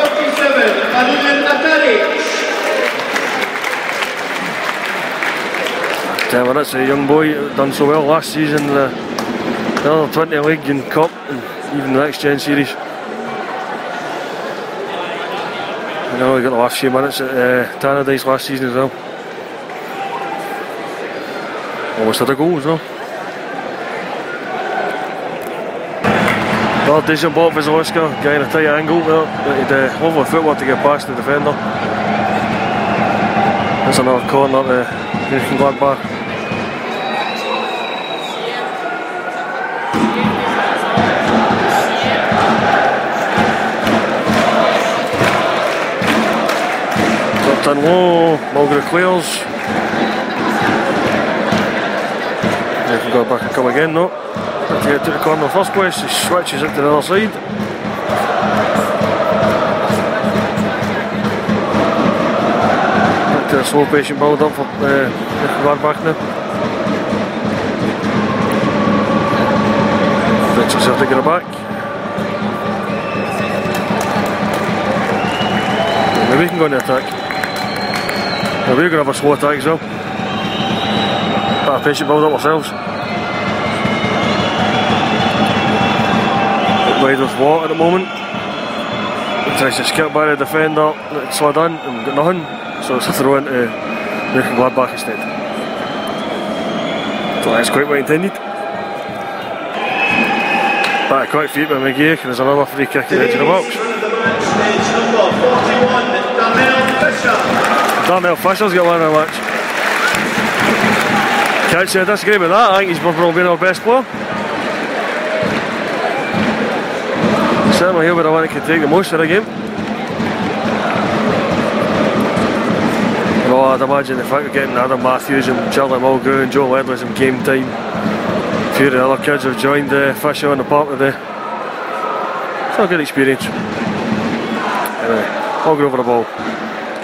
37, Adrian Ataric. 10 minutes, a young boy done so well last season, the other 20 league and cup, and even the next gen series. You know, we got the last few minutes at Tannadice last season as well. Almost had a goal as well. Well, decent ball for Oscar, guy in a tight angle there. He had lovely footwork to get past the defender. That's another corner to Mönchengladbach. In low, Mulgrew clears. They can go back and come again though. To get to the corner in the first place, he switches it to the other side. Back to a slow patient build up for Gladbach now. Fetch himself to get it back. Maybe we can go on the attack. Now we're going to have a slow attack as well. Bit of patient build up ourselves. Wide with Watt at the moment. He tries to skip by the defender, it's slid in and got nothing. So it's a throw into Mönchengladbach instead. So that's quite what he intended. Back quick feet by McGee, and there's another free kick at the edge of the box. Darnell Fisher's got one in the match. Can't say I disagree with that. I think he's probably been our best player. Certainly he'll be the one that can take the most of the game. Well, I'd imagine the fact of getting Adam Matthews and Charlie Mulgrew and Joe Ledley some game time. A few of the other kids have joined Fisher on the park today. It's a good experience. Anyway, Mulgrew over the ball.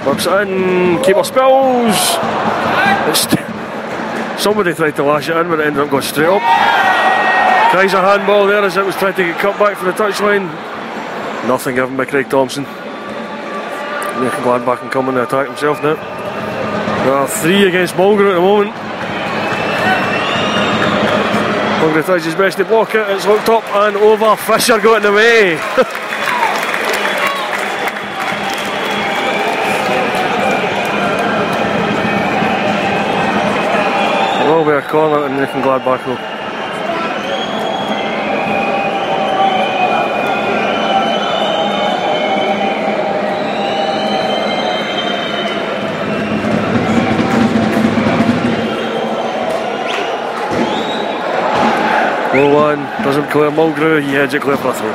Works it in, keeper spills. Somebody tried to lash it in, but it ended up going straight up. Tries a handball there as it was trying to get cut back from the touchline. Nothing given by Craig Thompson. Mönchengladbach can come in the attack himself now. There are 3 against Mulgrew at the moment. Mulgrew tries his best to block it, it's looked up and over. Fisher got in the way. It will be a corner in Mönchengladbach though. One doesn't clear Mulgrew, he heads it clear for a throw.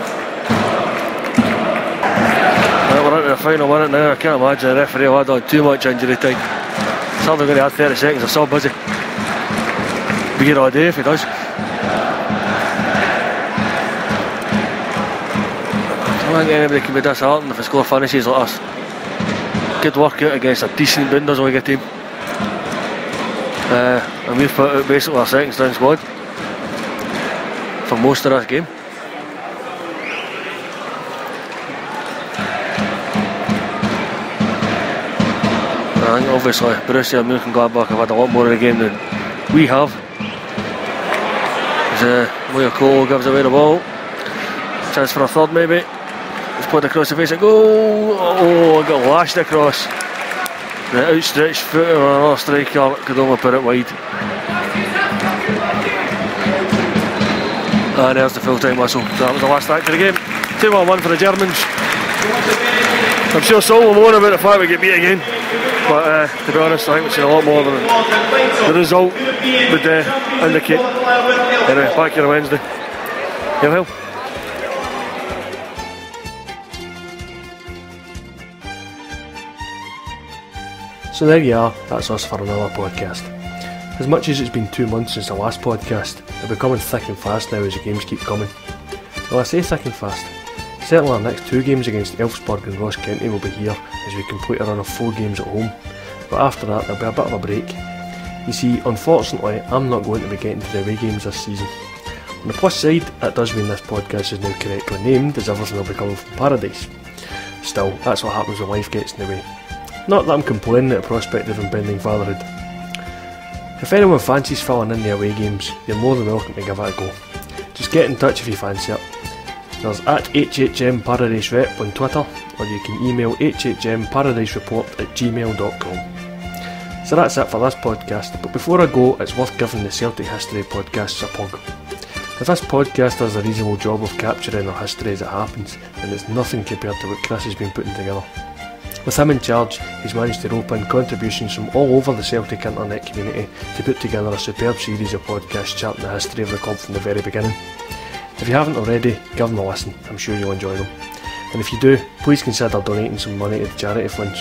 Well, we're into the final minute now. I can't imagine the referee will add on too much injury time. He's hardly going to add 30 seconds or so, busy. Be here all day if he does. I don't think anybody can be disheartened if the score finishes like us. Good work out against a decent Bundesliga team. And we've put out basically our second string squad for most of this game. I think obviously Borussia Mönchengladbach have had a lot more of the game than we have. As Leo Cole gives away the ball. Chance for a third maybe. He's put across the face and goal. Oh, got lashed across. The outstretched foot of another striker could only put it wide. And there's the full-time whistle. So that was the last act of the game. 2-1 for the Germans. I'm sure Sol will moan about the fact we get beat again. But to be honest, I think we've seen a lot more than the result would indicate. Anyway, back here on Wednesday. Hail, hail. So there you are, that's us for another podcast. As much as it's been 2 months since the last podcast, they're becoming thick and fast now as the games keep coming. Well, I say thick and fast. Certainly our next 2 games against Elfsborg and Ross County will be here as we complete a run of 4 games at home. But after that there'll be a bit of a break. You see, unfortunately, I'm not going to be getting to the away games this season. On the plus side, that does mean this podcast is now correctly named, as everything will be coming from paradise. Still, that's what happens when life gets in the way. Not that I'm complaining at the prospect of impending fatherhood. If anyone fancies filling in the away games, you're more than welcome to give it a go. Just get in touch if you fancy it. There's at HHM Paradise Rep on Twitter, or you can email hhmparaδιsereport@gmail.com. So that's it for this podcast, but before I go, it's worth giving the Celtic History podcasts a plug. If this podcast does a reasonable job of capturing our history as it happens, then it's nothing compared to what Chris has been putting together. With him in charge, he's managed to rope in contributions from all over the Celtic internet community to put together a superb series of podcasts charting the history of the club from the very beginning. If you haven't already, give them a listen, I'm sure you'll enjoy them. And if you do, please consider donating some money to the charity funds.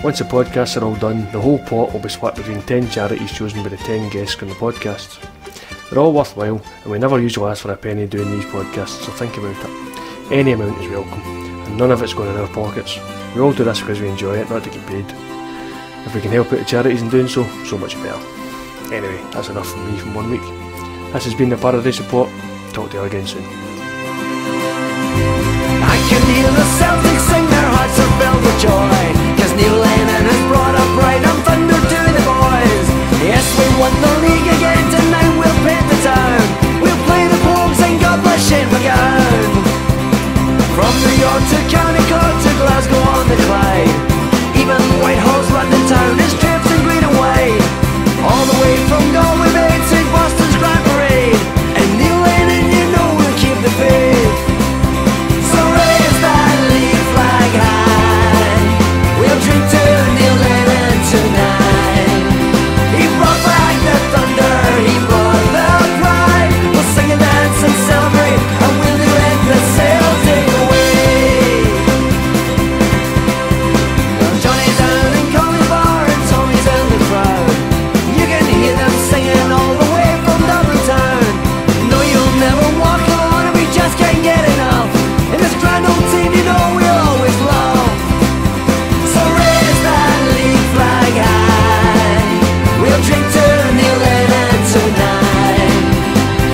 Once the podcasts are all done, the whole pot will be split between 10 charities chosen by the 10 guests on the podcasts. They're all worthwhile, and we never usually ask for a penny doing these podcasts, so think about it. Any amount is welcome, and none of it's going in our pockets. We all do this because we enjoy it, not to get paid. If we can help out the charities in doing so, so much better. Anyway, that's enough from me from 1 week. This has been the Paradise Report. Talk to you all again soon. I can hear the Celtics sing their hearts filled with joy, 'cause Neil Lennon has brought a pride and thunder to the boys. Yes, we won the league again, tonight we'll paint the town. We'll play the Pogues and God bless Shane McGowan. From New York to County Cork to Glasgow on the Clyde, even Whitehall's London town is draped in green and white. All the way from Galway Bay to Boston's Grand Parade, and Neil Lennon, you know we'll keep the faith. So raise that league flag high, we'll drink to Neil Lennon tonight. He brought back the thunder, he brought the pride. We'll sing and dance and celebrate, and we'll do it the Celtic way. Well, Johnny's down in Collins Bar and Tommy's in the crowd. You can hear them singing all the way from Dublin town. No, you'll never walk alone, and we just can't get enough. In this grand old team, you know we'll always love. So raise that league flag high, we'll drink to Neil Lennon tonight.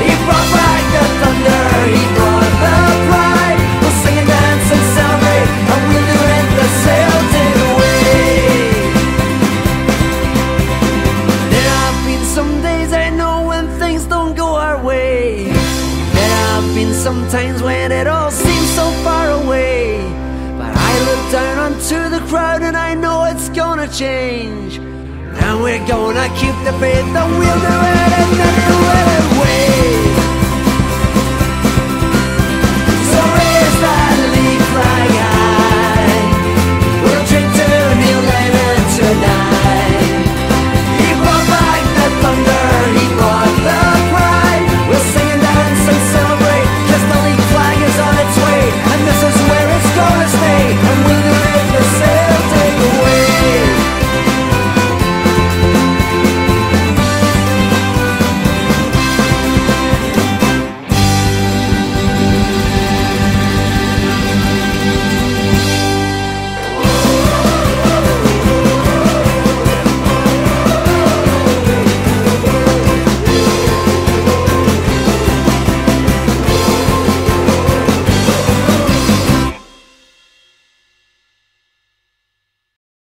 He brought back the thunder, he brought the pride. We'll sing and dance and celebrate, and we'll do it the Celtic way. There have been some days I know when things don't go our way. There have been some times when it all seems so far away. But I look down onto the crowd and I know it's gonna change. And we're gonna keep the faith and we'll do